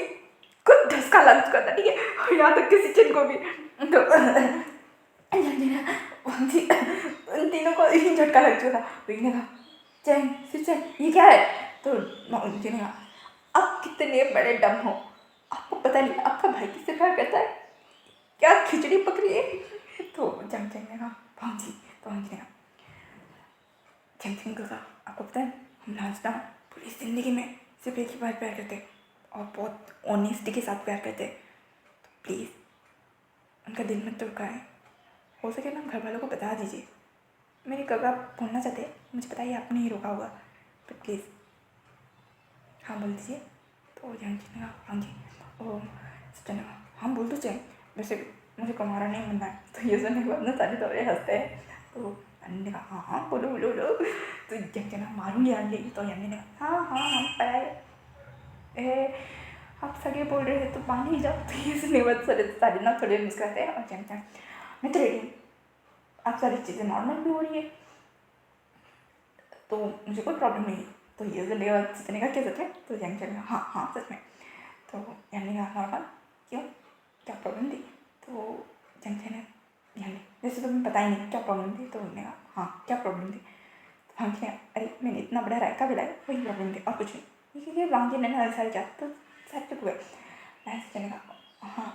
कुछ धक्का लग चुका था, ठीक है, और यहाँ तक कि सिचन को भी। तो उन तीनों को ही झटका लग चुका था। वही ने कहा चैन सिचन ये क्या है। तो जी ने कहा आप कितने बड़े डम हो, आपको पता नहीं आपका भाई किससे प्यार करता है, क्या खिचड़ी पक रही है। तो जंग ने कहा भाजी। तो भाजी ने कहा जंग का आपको पता है हम नाचना पूरी ज़िंदगी में सिर्फ एक ही बार प्यार करते और बहुत ऑनेस्टी के साथ प्यार करते। तो प्लीज़ उनका दिल मत टुकाएं, हो सके ना घर वालों को बता दीजिए। मेरे कब आप बोलना चाहते हैं मुझे बताइए, आपने ही रोका होगा पर प्लीज़ हाँ बोल दीजिए। तो जंग ने कहा हाँ जी। और सचिन हाँ बोल दो चाहे, वैसे मुझे कुमारा नहीं बनना है। तो ये सुनने के बाद ना सारे दौरे हंसते हैं। तो यानी ने कहा हाँ हाँ बोलो बोलो बोलो। तो जब जना मारूंगी आंटी। तो यानी ने कहा हाँ हाँ हम पढ़ाए आप सगे बोल रहे थे तो मान ही जाओ। तो ये सुनने के बाद सारे ना थोड़े मुस्कुराते हैं और जंग मैं तो रेडी हूँ, आप सारी चीज़ें नॉर्मल भी हो रही है तो मुझे कोई प्रॉब्लम नहीं है। तो ये सुनने के बाद सच ने कहा क्या सच में। तो जंग चलेगा हाँ हाँ सच में। तो यानी कहा नॉर्मल क्यों क्या प्रॉब्लम थी। तो जंग ने यानी जैसे तो मैं पता ही नहीं क्या प्रॉब्लम थी। तो उन्होंने कहा हाँ क्या प्रॉब्लम थी। तो हम कहें अरे मैंने इतना बड़ा रायता मिलाया वही प्रॉब्लम थी और कुछ नहीं। क्योंकि वांग जी ने ना सारे जा तो सारे चुप हुए। मैं सोचने कहा हाँ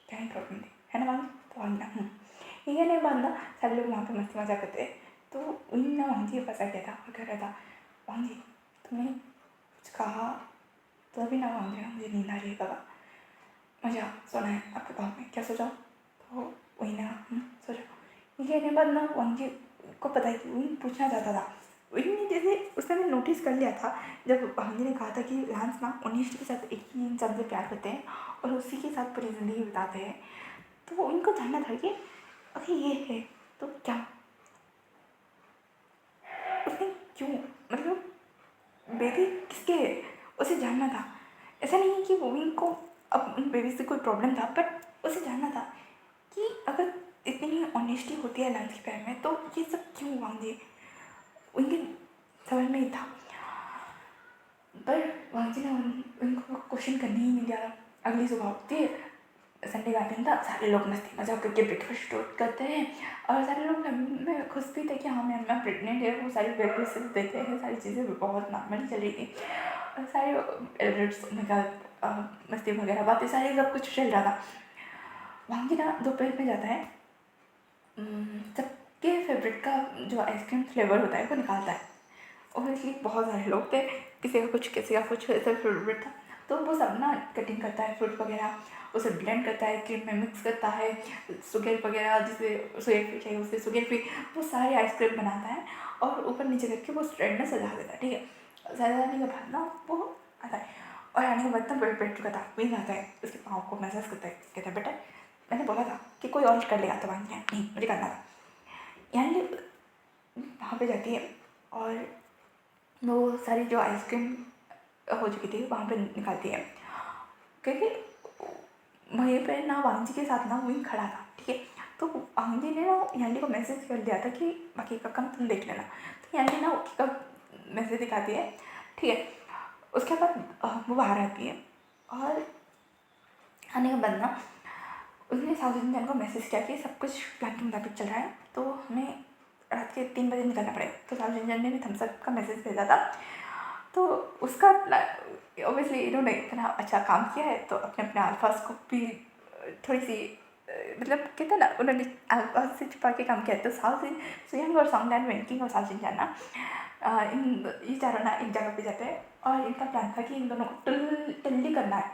क्या ही प्रॉब्लम थी है ना वांग। तो वांग ना ये नहीं बांधा सारे लोग वहाँ पे मस्ती मजा करते। तो उन्हें ना वांग जी फंसा गया था और कह रहा था वांग जी तुमने कुछ कहा तो अभी ना वांग जी मुझे नींद आ रही है बाबा मुझे सोना है आपके पास में क्या सोचा। तो वही ना सो जाओ। ये कहने बाद ना वांग जी को पता है कि वही पूछना चाहता था। वही जैसे उसने मैं नोटिस कर लिया था जब वांग जी ने कहा था कि लांस ना उन्नीस के साथ एक ही इंसान से प्यार करते हैं और उसी के साथ पूरी ज़िंदगी बिताते हैं। तो उनको जानना था कि अरे ये है तो क्या उसने क्यों मतलब बेबी किसके है उसे जानना था। ऐसा नहीं है कि वोविन को अब उन बेबी से कोई प्रॉब्लम था बट उसे जानना था कि अगर इतनी ही ऑनेस्टी होती है लांस के प्यार में तो ये सब क्यों वांग जी उनके समझ में ही था। पर वांग जी ने उनको क्वेश्चन करने ही नहीं दिया। अगली सुबह होती है संडे का दिन था, सारे लोग मस्ती मजाक करके ब्रेकफास्ट करते हैं और सारे लोग मैं खुश भी थे कि हाँ मैं प्रेग्नेंट है। वो सारी ब्रेकफास्ट देते हैं, सारी चीज़ें भी बहुत नॉर्मली चल रही थी और सारे एल्ड्रेट्स मस्ती वगैरह बातें सारी सब कुछ चल रहा था। वांग जी ना दोपहर में जाता है सबके फेवरेट का जो आइसक्रीम फ्लेवर होता है वो निकालता है और इसलिए बहुत सारे लोग थे, किसी का कुछ किसी का कुछ ऐसा फेवरेट था। तो वो सब ना कटिंग करता है फ्रूट वगैरह, उसे ब्लेंड करता है, क्रीम में मिक्स करता है, शुगर वगैरह जिसे शुगर फ्री चाहिए उसे शुगर फ्री, वो सारी आइसक्रीम बनाता है और ऊपर नीचे करके वो स्ट्रेंड में सजा देता है। ठीक है, सजाने के बाद ना वो आता है और आने के बाद ना बड़े पेट चुका था, वही आता है उसके पाँव को मैसेज करता है, कहता है बेटा मैंने बोला था कि कोई और कर लेगा, तो नहीं मुझे करना था। यानी वहाँ पे जाती है और वो सारी जो आइसक्रीम हो चुकी थी वहाँ पे निकालती है, क्योंकि वहीं पे ना वांगजी के साथ ना वहीं खड़ा था। ठीक है, तो वांगजी ने ना यांडी को मैसेज कर दिया था कि बाकी का काम तुम देख लेना। तो यांडी ना ओके का मैसेज दिखाती है। ठीक है, उसके बाद वो बाहर आती है और आने के बाद ना उसने साउथ इंडियन को मैसेज किया कि सब कुछ प्लान के मुताबिक चल रहा है, तो हमें रात के 3 बजे निकलना पड़ेगा। तो साउथ इंडियन ने भी थम्सअप का मैसेज भेजा था। तो उसका ऑब्वियसली इन्होंने इतना अच्छा काम किया है तो अपने अपने अल्फाज को भी थोड़ी सी मतलब कहते हैं ना, उन्होंने अल्फाज से छुपा के काम किया है। तो साउथ सुयंग और सॉन्गलैंड वेंकिंग और साउथ इंडियन ना ये चारों ना एक जगह पे जाते हैं और इनका प्लान था कि इन दोनों को टल्ली करना है,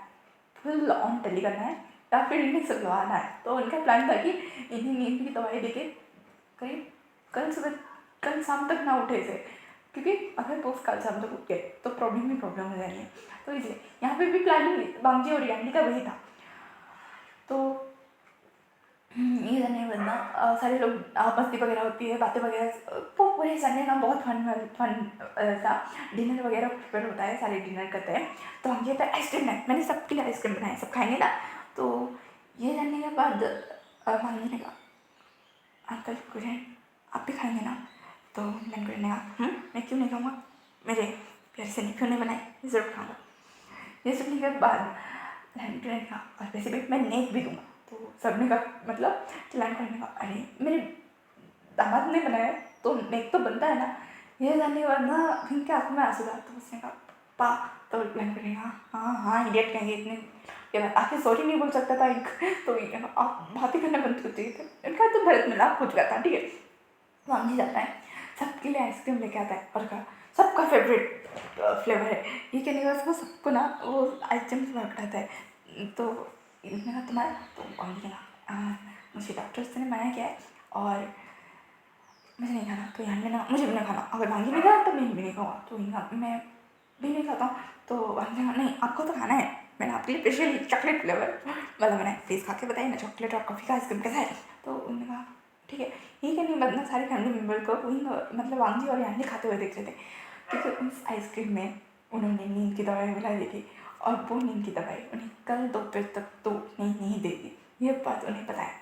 फुल ऑन टल्ली करना है या फिर इन्हें सुलवाना है। तो उनका प्लान था कि इन्हें नींद की दवाई देके करीब कल शाम तक ना उठे थे, क्योंकि अगर पोस्ट कल शाम तक उठ गए तो प्रॉब्लम ही प्रॉब्लम हो जाएगी। तो इसलिए यहाँ पे भी प्लानिंग वांगजी और यांडी का वही था। तो ये संडे में ना सारे लोग मस्ती वगैरह होती है, बातें वगैरह, तो पूरे संडे ना बहुत फन सा डिनर वगैरह प्रिपेयर होता है, सारे डिनर करते हैं। तो हम कहते हैं आइसक्रीम नहीं, मैंने सबके लिए आइसक्रीम बनाए, सब खाएंगे ना। तो ये जानने के बाद वांगजी ने कहा अंकल कुरेन आप भी खाएंगे ना। तो मैंने कुरेन ने कहा मैं क्यों नहीं खाऊँगा, मेरे प्यार से क्यों नहीं बनाए, ज़रूर खाऊँगा। ये सुनने के बाद लैंड ने कहा और वैसे भी मैं नेक भी दूँगा। तो सबने कहा मतलब लैंड करने का, अरे मेरे दामाद ने बनाया तो नेक तो बनता है ना। ये जानने के बाद ना उनके आँखों में आंसू था। तो उसने कहा पा, तो लैंड करने कहा हाँ इडियट कहेंगे इतने के बाद आके सॉरी नहीं बोल सकता था एक। तो आप बात ही करना बंद कर दिए थे इनका, तो भरत मिलाप हो चुका था। ठीक है, वांगजी जाता है सबके लिए आइसक्रीम लेके आता है और कहा सबका फेवरेट फ्लेवर है। ये कहने के बाद वो सबको ना वो आइसक्रीम से पकड़ाता है। तो इन्होंने कहा तुम्हारा, तो वांगजी ने कहा मुझे डॉक्टर्स ने मना किया है और मुझे नहीं खाना। तो यहाँ ना मुझे भी नहीं खाना, अगर वांगजी नहीं खाना तो मैं भी नहीं खाऊँगा। तो मैं भी नहीं खाता हूँ। तो वांगजी ने कहा नहीं आपको तो खाना है, मैंने आपके लिए स्पेशली चॉकलेट फ्लेवर वाला बनाया, प्लीज़ खा के बताइए ना चॉकलेट और कॉफ़ी का आइसक्रीम कैसा है। तो उन्होंने कहा ठीक है। ये कहने के बाद ना सारे फैमिली मेम्बर को वही मतलब वांगजी और यांडी खाते हुए देख रहे थे, क्योंकि उस आइसक्रीम में उन्होंने नींद की दवाई मिला दी थी और वो नींद की दवाई उन्हें कल दोपहर तक तो नहीं देगी, ये बात उन्हें पता है।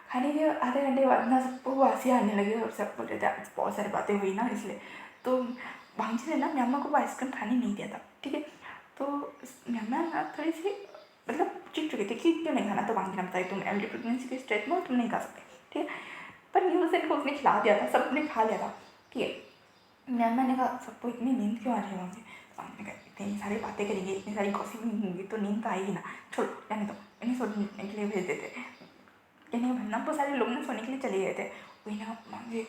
खाने के आधे घंटे बाद ना सबको वासी आने लगी और सब बोल रहे थे आज बहुत सारी बातें हुई ना इसलिए। तो वांगजी ने ना म्यामा को वो आइसक्रीम खाने नहीं दिया था। ठीक है, तो म्यामा ना थोड़ी सी मतलब चिढ़ चुकी थी कि क्यों नहीं खाना। तो वांगजी ने बताया तुम एवरी प्रेगनेंसी के स्टेज में तुम नहीं खा सकते। ठीक है, पर न्यूज़ को उसने खिला दिया था, सबने खा लिया था। ठीक है, म्यामा ने कहा सबको इतनी नींद क्यों आ रही है वांगजी। तो वांगजी ने कहा इतनी सारी बातें करेंगे, इतनी सारी गॉसिपिंग होंगी तो नींद तो आएगी ना, छोड़ो जाने दो, इन्हें सोने के लिए भेज देते। इन्हें भरना वो सारे लोग ना सोने के लिए चले गए थे। वही ना मांगे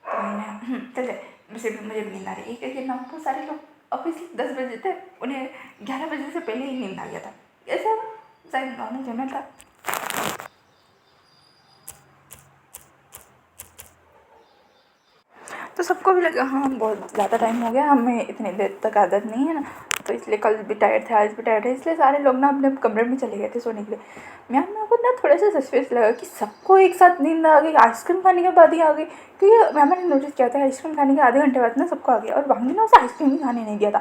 तो मैंने चल जाए, वैसे भी मुझे नींद आ रही है एक ना। वो सारे लोग ऑफिस 10 बजे थे, उन्हें 11 बजे से पहले ही नींद आ गया था। ऐसा शायद नॉर्मल जनरल था। तो सबको भी लगा हाँ बहुत ज़्यादा टाइम हो गया, हमें इतनी देर तक आदत नहीं है ना, तो इसलिए कल भी टायर्ड थे आज भी टायर्ड है, इसलिए सारे लोग ना अपने कमरे में चले गए थे सोने के लिए। मैम को ना थोड़ा सा सस्पेंस लगा कि सबको एक साथ नींद आ गई, आइसक्रीम खाने के बाद ही आ गई, क्योंकि मैम ने नोटिस किया था आइसक्रीम खाने के आधे घंटे बाद ना सबको आ गया और वांगजी ने उसे आइसक्रीम ही खाने नहीं दिया था।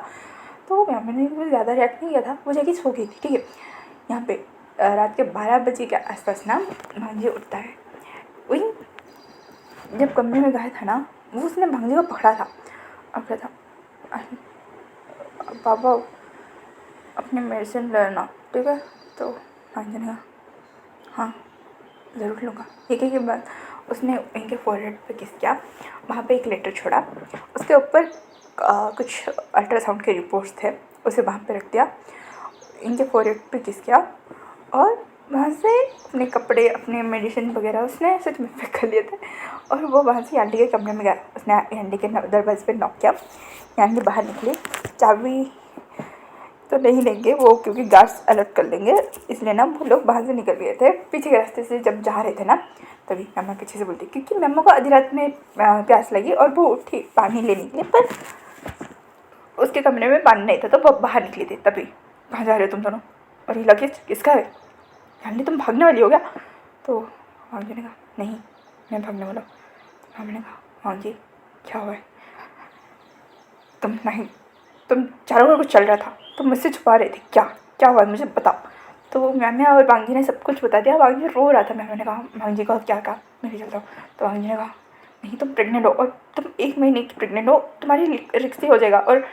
तो मैम ने कुछ ज़्यादा रिएक्ट नहीं किया था, वो जाके सो गई थी। ठीक है, यहाँ पे रात के 12 बजे के आसपास ना वांगजी उठता है। वही जब कमरे में गया था ना वो उसने वांगजी को पकड़ा था और कहा था पापा अपनी मेडिसिन लेना। ठीक है, तो वांगजी ने कहा हाँ ज़रूर लूँगा। ठीक है, के बाद उसने इनके फोरहेड पे किस किया, वहाँ पे एक लेटर छोड़ा, उसके ऊपर कुछ अल्ट्रासाउंड के रिपोर्ट्स थे, उसे वहाँ पे रख दिया, इनके फोरहेड पे किस किया और वहाँ से अपने कपड़े अपने मेडिसिन वगैरह उसने सच में पैक कर लिए थे और वो वहाँ से यांडी के कमरे में गया। उसने यांडी के दरवाजे पे नॉक किया, यांडी बाहर निकली, चाबी तो नहीं लेंगे वो, क्योंकि गार्ड्स अलर्ट कर लेंगे, इसलिए ना वो लोग बाहर से निकल गए थे पीछे के रास्ते से। जब जा रहे थे ना तभी मम्मा पीछे से बोलती, क्योंकि मम्मा को आधी रात में प्यास लगी और वो उठी पानी लेने के लिए, पर उसके कमरे में पानी नहीं था तो वो बाहर निकली थी। तभी कहाँ जा रहे हो तुम दोनों, और ये लगेज किसका है, यानी तुम भागने वाली हो क्या? तो हाँ जी ने कहा नहीं मैं भागने वाला हूँ। मम्मी ने कहा हाँ जी क्या हुआ है, तुम नहीं, तुम चारों का कुछ चल रहा था, तुम मुझसे छुपा रहे थे, क्या क्या हुआ मुझे बताओ। तो मैम और बांगी ने सब कुछ बता दिया। बांगी रो रहा था। मैंने कहा बांगी को क्या कहा, मैं भी चलता हूँ। तो बांगी ने कहा नहीं तुम प्रेग्नेंट हो, और तुम 1 महीने की प्रेग्नेंट हो, तुम्हारी रिक्स हो जाएगा। और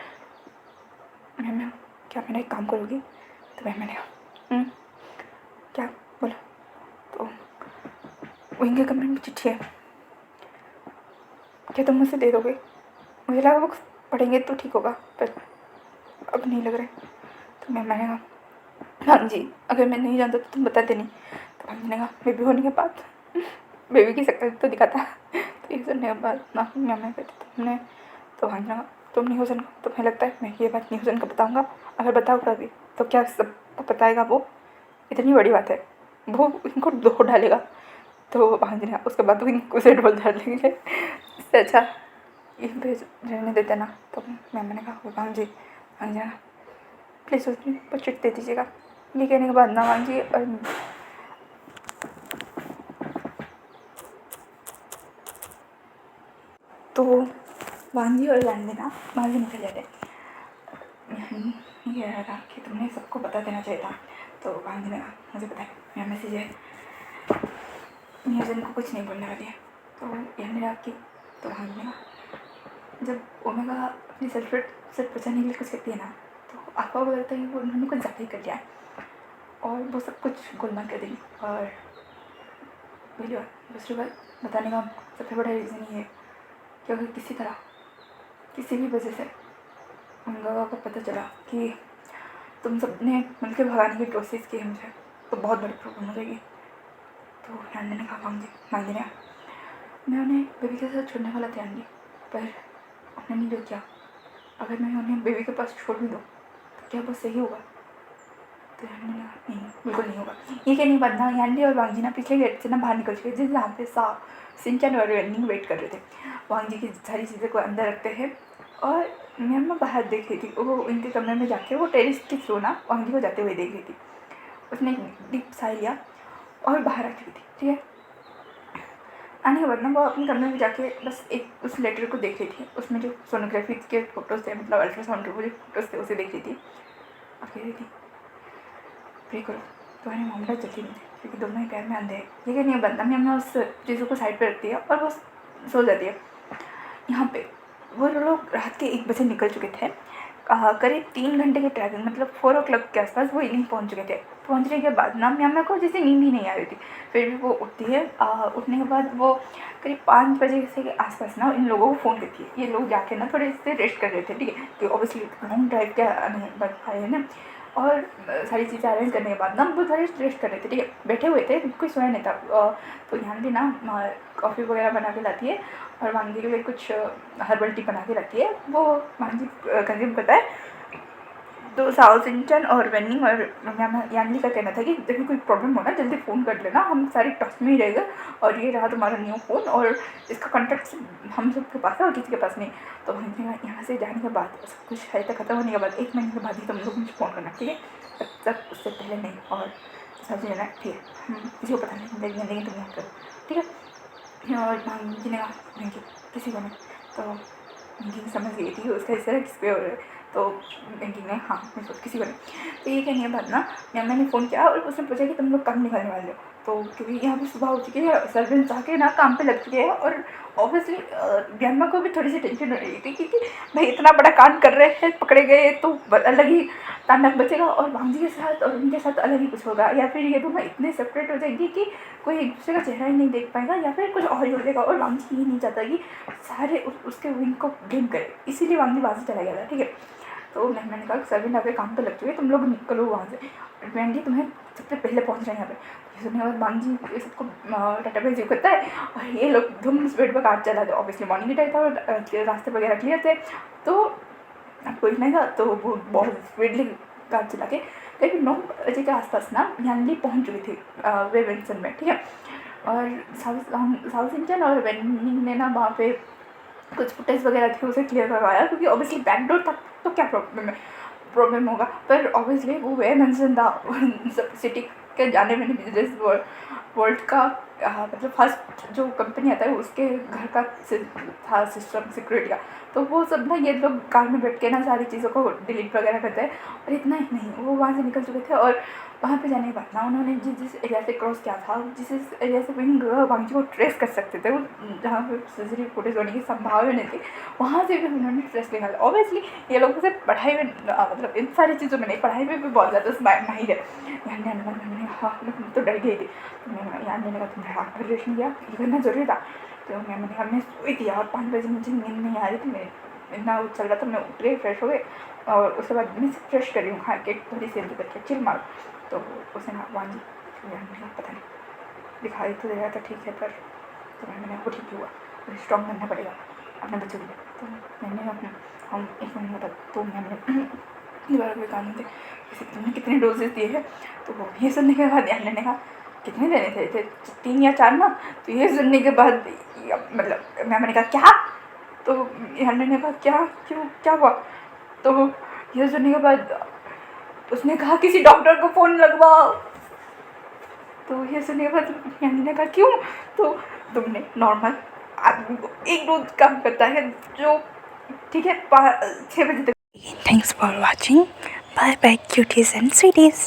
मैम क्या मेरा एक काम करोगी? तो मैंने कहा क्या बोला? तो वहीं के कमरे में चिट्ठी है, क्या तुम मुझसे दे दोगे? मुझे लगा वो पढ़ेंगे तो ठीक होगा, पर अब नहीं लग रहा है। तो मैंने कहा हाँ जी अगर मैं नहीं जानता तो तुम बताते नहीं। तो भाभी ने कहा बेबी होने के बाद बेबी की शक्ल तो दिखाता। तो ये सुनने के बाद मैम कहती तुमने, तो भाभी ने कहा तुम नहीं हो सन, तुम्हें लगता है मैं ये बात नहीं हो सन को बताऊँगा? अगर बताऊँगा भी तो क्या सबको बताएगा? वो इतनी बड़ी बात है, वो इनको धो डालेगा। तो भाभी ने उसके बाद तो इनको से ढोल डाल देंगे, इससे अच्छा ये भेज रहने देते ना। तो मैम ने कहा भाभी जी प्लीज़ उस दिन पर चिट दे दीजिएगा। ये कहने के बाद ना वांगी और तो वांगी और जानवी ना बाहर से निकल जाते। ये रहा कि तुमने सबको बता देना चाहिए था। तो वांगी ने कहा मुझे पता है मेरा मैसेज है, न्यूज़न को कुछ नहीं बोलने वाली है। तो यानी रहा कि तो वांगी ने कहा जब ओमेगा अपनी सेल्फ बचाने के लिए कुछ कहती है ना, तो आपको लगता है कि वो उन्होंने कुछ ज़्यादा ही कर लिया है और वो सब कुछ गोलमाल कर देंगी। और पहली बात, दूसरी बात बताने का सबसे बड़ा रीज़न ये है कि अगर किसी तरह किसी भी वजह से मंगवा को पता चला कि तुम सब ने मिलकर भगाने की कोशिश की है मुझे, तो बहुत बड़ी प्रॉब्लम हो जाएगी। तो यानी ने कहा मांगी ने मैं उन्हें बेबी के साथ छोड़ने वाला ध्यान दी, पर उन्होंने नहीं जो किया। अगर मैं उन्हें बेबी के पास छोड़ भी दूँ तो क्या वो सही होगा? तो यानी ने कहा नहीं बिल्कुल नहीं होगा। ये कहने के बाद ना यानी और वांगी ना पीछे गेट से ना बाहर निकल चुके थे, जहाँ पे सिंचन और रनिंग वेट कर रहे थे। वांगी की सारी चीज़ें को अंदर रखते हैं और मैं बाहर देख रही थी। वो इनके कमरे में जाके वो टेरेस के थ्रू ना वांगी को जाते हुए देख रही थी। उसने डीप साह लिया और बाहर आ चुकी थी। ठीक है, आने के बाद ना वो अपने कमरे में जाके बस एक उस लेटर को देख रही थी। उसमें जो सोनोग्राफी के फोटोज़ थे, मतलब अल्ट्रासाउंड के वो जो फोटोज़ थे उसे देख रही थी और कह रही थी प्रे करो तुम्हारे मामला जल्दी नहीं थे, क्योंकि दोनों ही प्यार में अंधे हैं। ये क्या नहीं बनता, मैं हमने उस चीज़ों को साइड पर रखती है और वो सो जाती है। यहाँ पे वो लोग रात के 1 बजे निकल चुके थे। करीब 3 घंटे की ट्रैवलिंग, मतलब 4 o'clock के आसपास वो इलिंग पहुँच चुके थे। पहुँचने के बाद ना म्यामा को जैसे नींद ही नहीं आ रही थी, फिर भी वो उठती है। उठने के बाद वो करीब 5 बजे के आसपास ना इन लोगों को फ़ोन करती है। ये लोग जाके ना थोड़े से रेस्ट कर रहे थे, ठीक है, कि ऑब्वियसली लॉन्ग ड्राइव क्या बन पाए है ना। और सारी चीज़ें अरेंज करने के बाद ना वो थोड़े रेस्ट कर रहे थे, ठीक है, बैठे हुए थे, कोई सोया नहीं था। तो यहाँ भी ना कॉफ़ी वगैरह बना के लाती है और वांगी के लिए कुछ हर्बल टी बना के रखती है, वो वांगी कंज्यूम करता है। तो साओ सिंचन और वेनिंग और यानली का कहना था कि जब भी कोई प्रॉब्लम हो ना जल्दी फ़ोन कर लेना, हम सारे टच में ही रहेगा। और ये रहा तुम्हारा न्यू फ़ोन और इसका कॉन्टैक्ट हम सबके पास है और किसी के पास नहीं। तो हमने यहाँ से जाने के बाद सब कुछ है तो ख़त्म होने के बाद 1 महीने के बाद ही तुम लोग मुझे फ़ोन करना, ठीक है, तब तक उससे पहले नहीं। और समझ लेना, ठीक है, हम किसी को पता नहीं लेकिन तुम यहाँ करो, ठीक है। और जी ने कहा किसी को नहीं। तो बैंकिंग समझ गई थी उसका इस तरह किस पे हो रहा है। तो बैंकिंग ने हाँ मैं सोच किसी को नहीं। तो ये कहने के बाद ना मैंने फ़ोन किया और उसने पूछा कि तुम लोग कब निकलने वाले हो। तो क्योंकि यहाँ पे सुबह हो चुकी है, सर्वेंट्स आके ना काम पे लग चुके हैं और ऑब्वियसली ब्यामा को भी थोड़ी सी टेंशन हो रही थी क्योंकि भाई इतना बड़ा कांड कर रहे हैं, पकड़े गए तो अलग ही तांडव बचेगा और भांजी के साथ और उनके साथ अलग ही कुछ होगा, या फिर ये दोनों इतने सेपरेट हो जाएंगे कि कोई एक दूसरे का चेहरा ही नहीं देख पाएगा, या फिर कुछ और ही हो जाएगा। और वांगी ये नहीं चाहता कि सारे उसके विंग को ब्लेम करे, इसीलिए वांगी वहाँ से चला गया था, ठीक है। तो मैंने कहा सर्वेंट आके काम पे लग चुके, तुम लोग निकलो वहाँ से, वेंडी तुम्हें सबसे पहले पहुँच रहे हैं यहाँ पे। सुनने के बाद वांगी ये सबको टाटा पे रिसीव करता है और ये लोग धूम स्पीड पर कार चला था। ऑब्वियसली मॉर्निंग की टाइम था और रास्ते वगैरह क्लियर थे, तो कोई नहीं था, तो वो बहुत स्पीडली कार चला के करीब 9 बजे के आसपास ना यानली पहुंच चुकी थी वेबिंसन में, ठीक है। और साउथ इंडियन और वेनिंग ने ना वहाँ पे कुछ फुटेज वगैरह थी उसे क्लियर करवाया, क्योंकि ऑब्वियसली बैकडोर तक तो क्या प्रॉब्लम होगा, पर ऑब्वियसली वो वे मेंशन था सिटी के जाने में बिजनेस वर्ल्ड का मतलब फर्स्ट जो कंपनी आता है उसके घर का था सिस्टम सिक्योरिटी का। तो वो सब ना ये लोग कार में बैठ के ना सारी चीज़ों को डिलीट वगैरह करते हैं। और इतना ही नहीं, वो वहाँ से निकल चुके थे और वहाँ पे जाने के बाद ना उन्होंने जिस एरिया से क्रॉस किया था, जिस एरिया से वांगजी को ट्रेस कर सकते थे, वो जहाँ पे सीसीटीवी फुटेज होने की संभावना नहीं थी, वहाँ से भी उन्होंने ट्रेस निकाला। ऑब्वियसली ये लोग से पढ़ाई में मतलब इन सारी चीज़ों में नहीं, पढ़ाई में भी बहुत ज़्यादा माहिर है। मैंने हाँ तो डर गई थी, यार मैंने कहा तुम्हारा ऑपरेशन किया, ये करना जरूरी था। तो मैंने सोई थी और 5 बजे मुझे नींद नहीं आ रही थी, मैं इतना चल रहा था, मैं उठ गई फ्रेश हो गई और उसके बाद मैं फ्रेश कर रही हूँ खा के थोड़ी सी करके चिल मारो। तो उसने ना वांजी पता नहीं दिखाई तो दे रहा था ठीक है, पर तो मैंने वो ठीक हुआ, स्ट्रॉन्ग बनना पड़ेगा अपने बच्चों के लिए। तो मैंने अपने हम 1 महीने बाद तो मैंने दोबारा कोई काम थे तुमने कितने डोजेस दिए हैं। तो ये सुनने के बाद ध्यान देने का कितने देने थे 3 या 4 ना। तो ये सुनने के बाद मतलब मैंने कहा क्या, तो ध्यान देने का क्या क्यों क्या हुआ। तो ये सुनने के बाद उसने कहा किसी डॉक्टर को फ़ोन लगवाओ। तो ये सुनने के बाद ध्यान देने का क्यों, तो तुमने नॉर्मल आदमी को एक डोज काम करता है जो ठीक है 6 बजे तक। Thanks for watching. Bye bye cuties and sweeties.